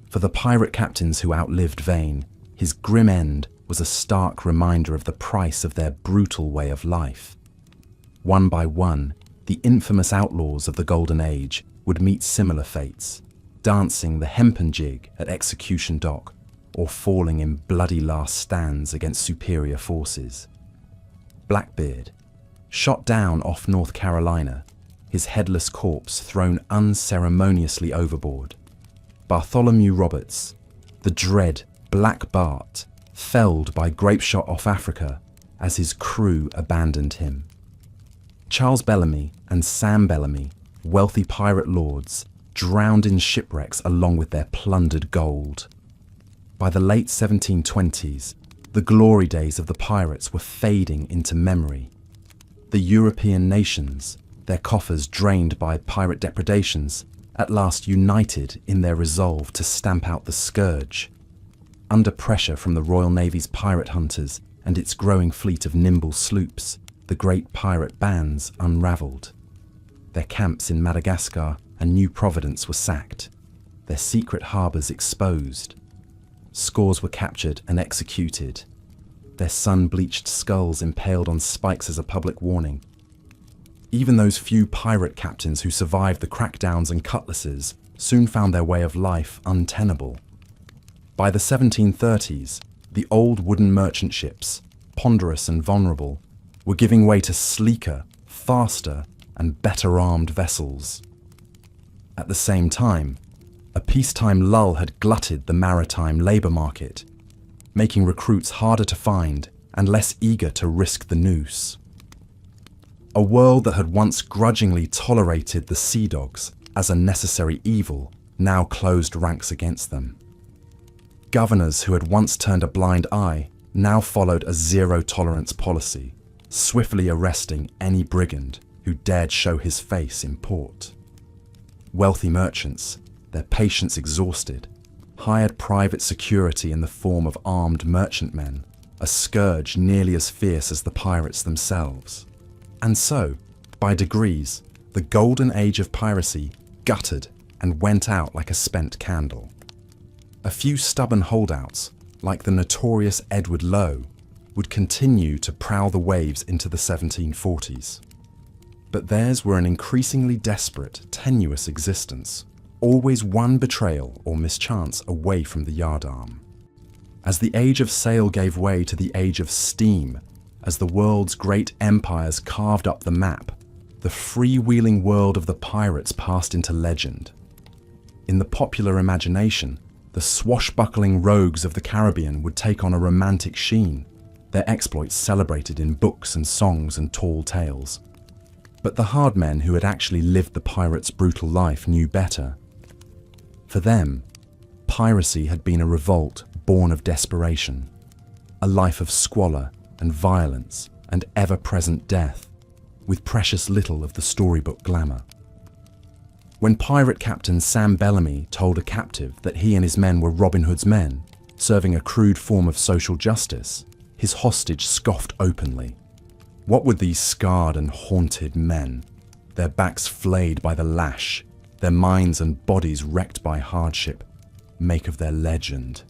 For the pirate captains who outlived Vane, his grim end was a stark reminder of the price of their brutal way of life. One by one, the infamous outlaws of the Golden Age would meet similar fates, dancing the hempen jig at Execution Dock, or falling in bloody last stands against superior forces. Blackbeard, shot down off North Carolina, his headless corpse thrown unceremoniously overboard. Bartholomew Roberts, the dread Black Bart, felled by grape shot off Africa as his crew abandoned him. Charles Bellamy and Sam Bellamy, wealthy pirate lords, drowned in shipwrecks along with their plundered gold. By the late 1720s, the glory days of the pirates were fading into memory. The European nations, their coffers drained by pirate depredations, at last united in their resolve to stamp out the scourge. Under pressure from the Royal Navy's pirate hunters and its growing fleet of nimble sloops, the great pirate bands unravelled. Their camps in Madagascar and New Providence were sacked, their secret harbours exposed. Scores were captured and executed, their sun-bleached skulls impaled on spikes as a public warning. Even those few pirate captains who survived the crackdowns and cutlasses soon found their way of life untenable. By the 1730s, the old wooden merchant ships, ponderous and vulnerable, were giving way to sleeker, faster, and better armed vessels. At the same time, a peacetime lull had glutted the maritime labour market, making recruits harder to find and less eager to risk the noose. A world that had once grudgingly tolerated the sea dogs as a necessary evil now closed ranks against them. Governors who had once turned a blind eye now followed a zero-tolerance policy, swiftly arresting any brigand who dared show his face in port. Wealthy merchants, their patience exhausted, hired private security in the form of armed merchantmen, a scourge nearly as fierce as the pirates themselves. And so, by degrees, the golden age of piracy guttered and went out like a spent candle. A few stubborn holdouts, like the notorious Edward Lowe, would continue to prowl the waves into the 1740s. But theirs were an increasingly desperate, tenuous existence, always one betrayal or mischance away from the yardarm. As the age of sail gave way to the age of steam, as the world's great empires carved up the map, the freewheeling world of the pirates passed into legend. In the popular imagination, the swashbuckling rogues of the Caribbean would take on a romantic sheen, their exploits celebrated in books and songs and tall tales. But the hard men who had actually lived the pirates' brutal life knew better. For them, piracy had been a revolt born of desperation, a life of squalor and violence and ever-present death, with precious little of the storybook glamour. When pirate captain Sam Bellamy told a captive that he and his men were Robin Hood's men, serving a crude form of social justice, his hostage scoffed openly. What would these scarred and haunted men, their backs flayed by the lash, their minds and bodies wrecked by hardship, make of their legend?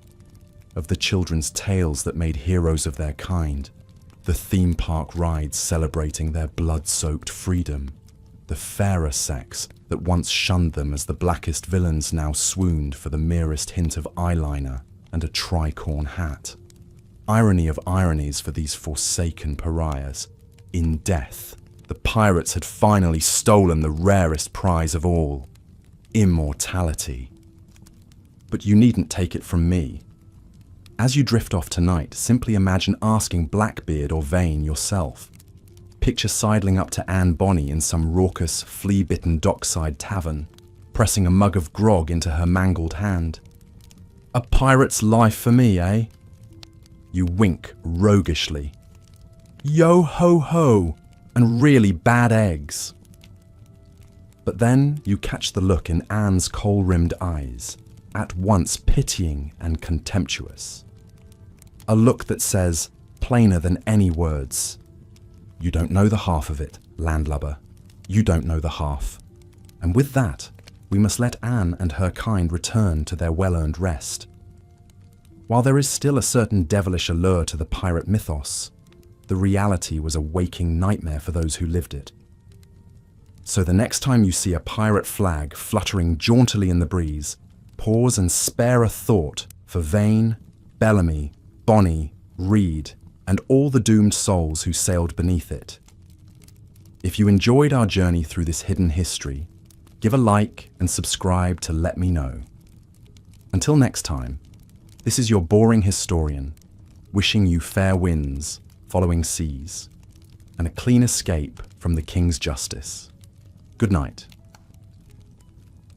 Of the children's tales that made heroes of their kind, the theme park rides celebrating their blood-soaked freedom, the fairer sex that once shunned them as the blackest villains now swooned for the merest hint of eyeliner and a tricorn hat. Irony of ironies for these forsaken pariahs. In death, the pirates had finally stolen the rarest prize of all, immortality. But you needn't take it from me. As you drift off tonight, simply imagine asking Blackbeard or Vane yourself. Picture sidling up to Anne Bonny in some raucous, flea-bitten dockside tavern, pressing a mug of grog into her mangled hand. A pirate's life for me, eh? You wink roguishly. Yo-ho-ho, and really bad eggs. But then you catch the look in Anne's kohl-rimmed eyes, at once pitying and contemptuous. A look that says, plainer than any words, "You don't know the half of it, landlubber. You don't know the half." And with that, we must let Anne and her kind return to their well-earned rest. While there is still a certain devilish allure to the pirate mythos, the reality was a waking nightmare for those who lived it. So the next time you see a pirate flag fluttering jauntily in the breeze, pause and spare a thought for Vane, Bellamy, Bonny, Reed, and all the doomed souls who sailed beneath it. If you enjoyed our journey through this hidden history, give a like and subscribe to let me know. Until next time, this is your boring historian, wishing you fair winds, following seas, and a clean escape from the King's justice. Good night.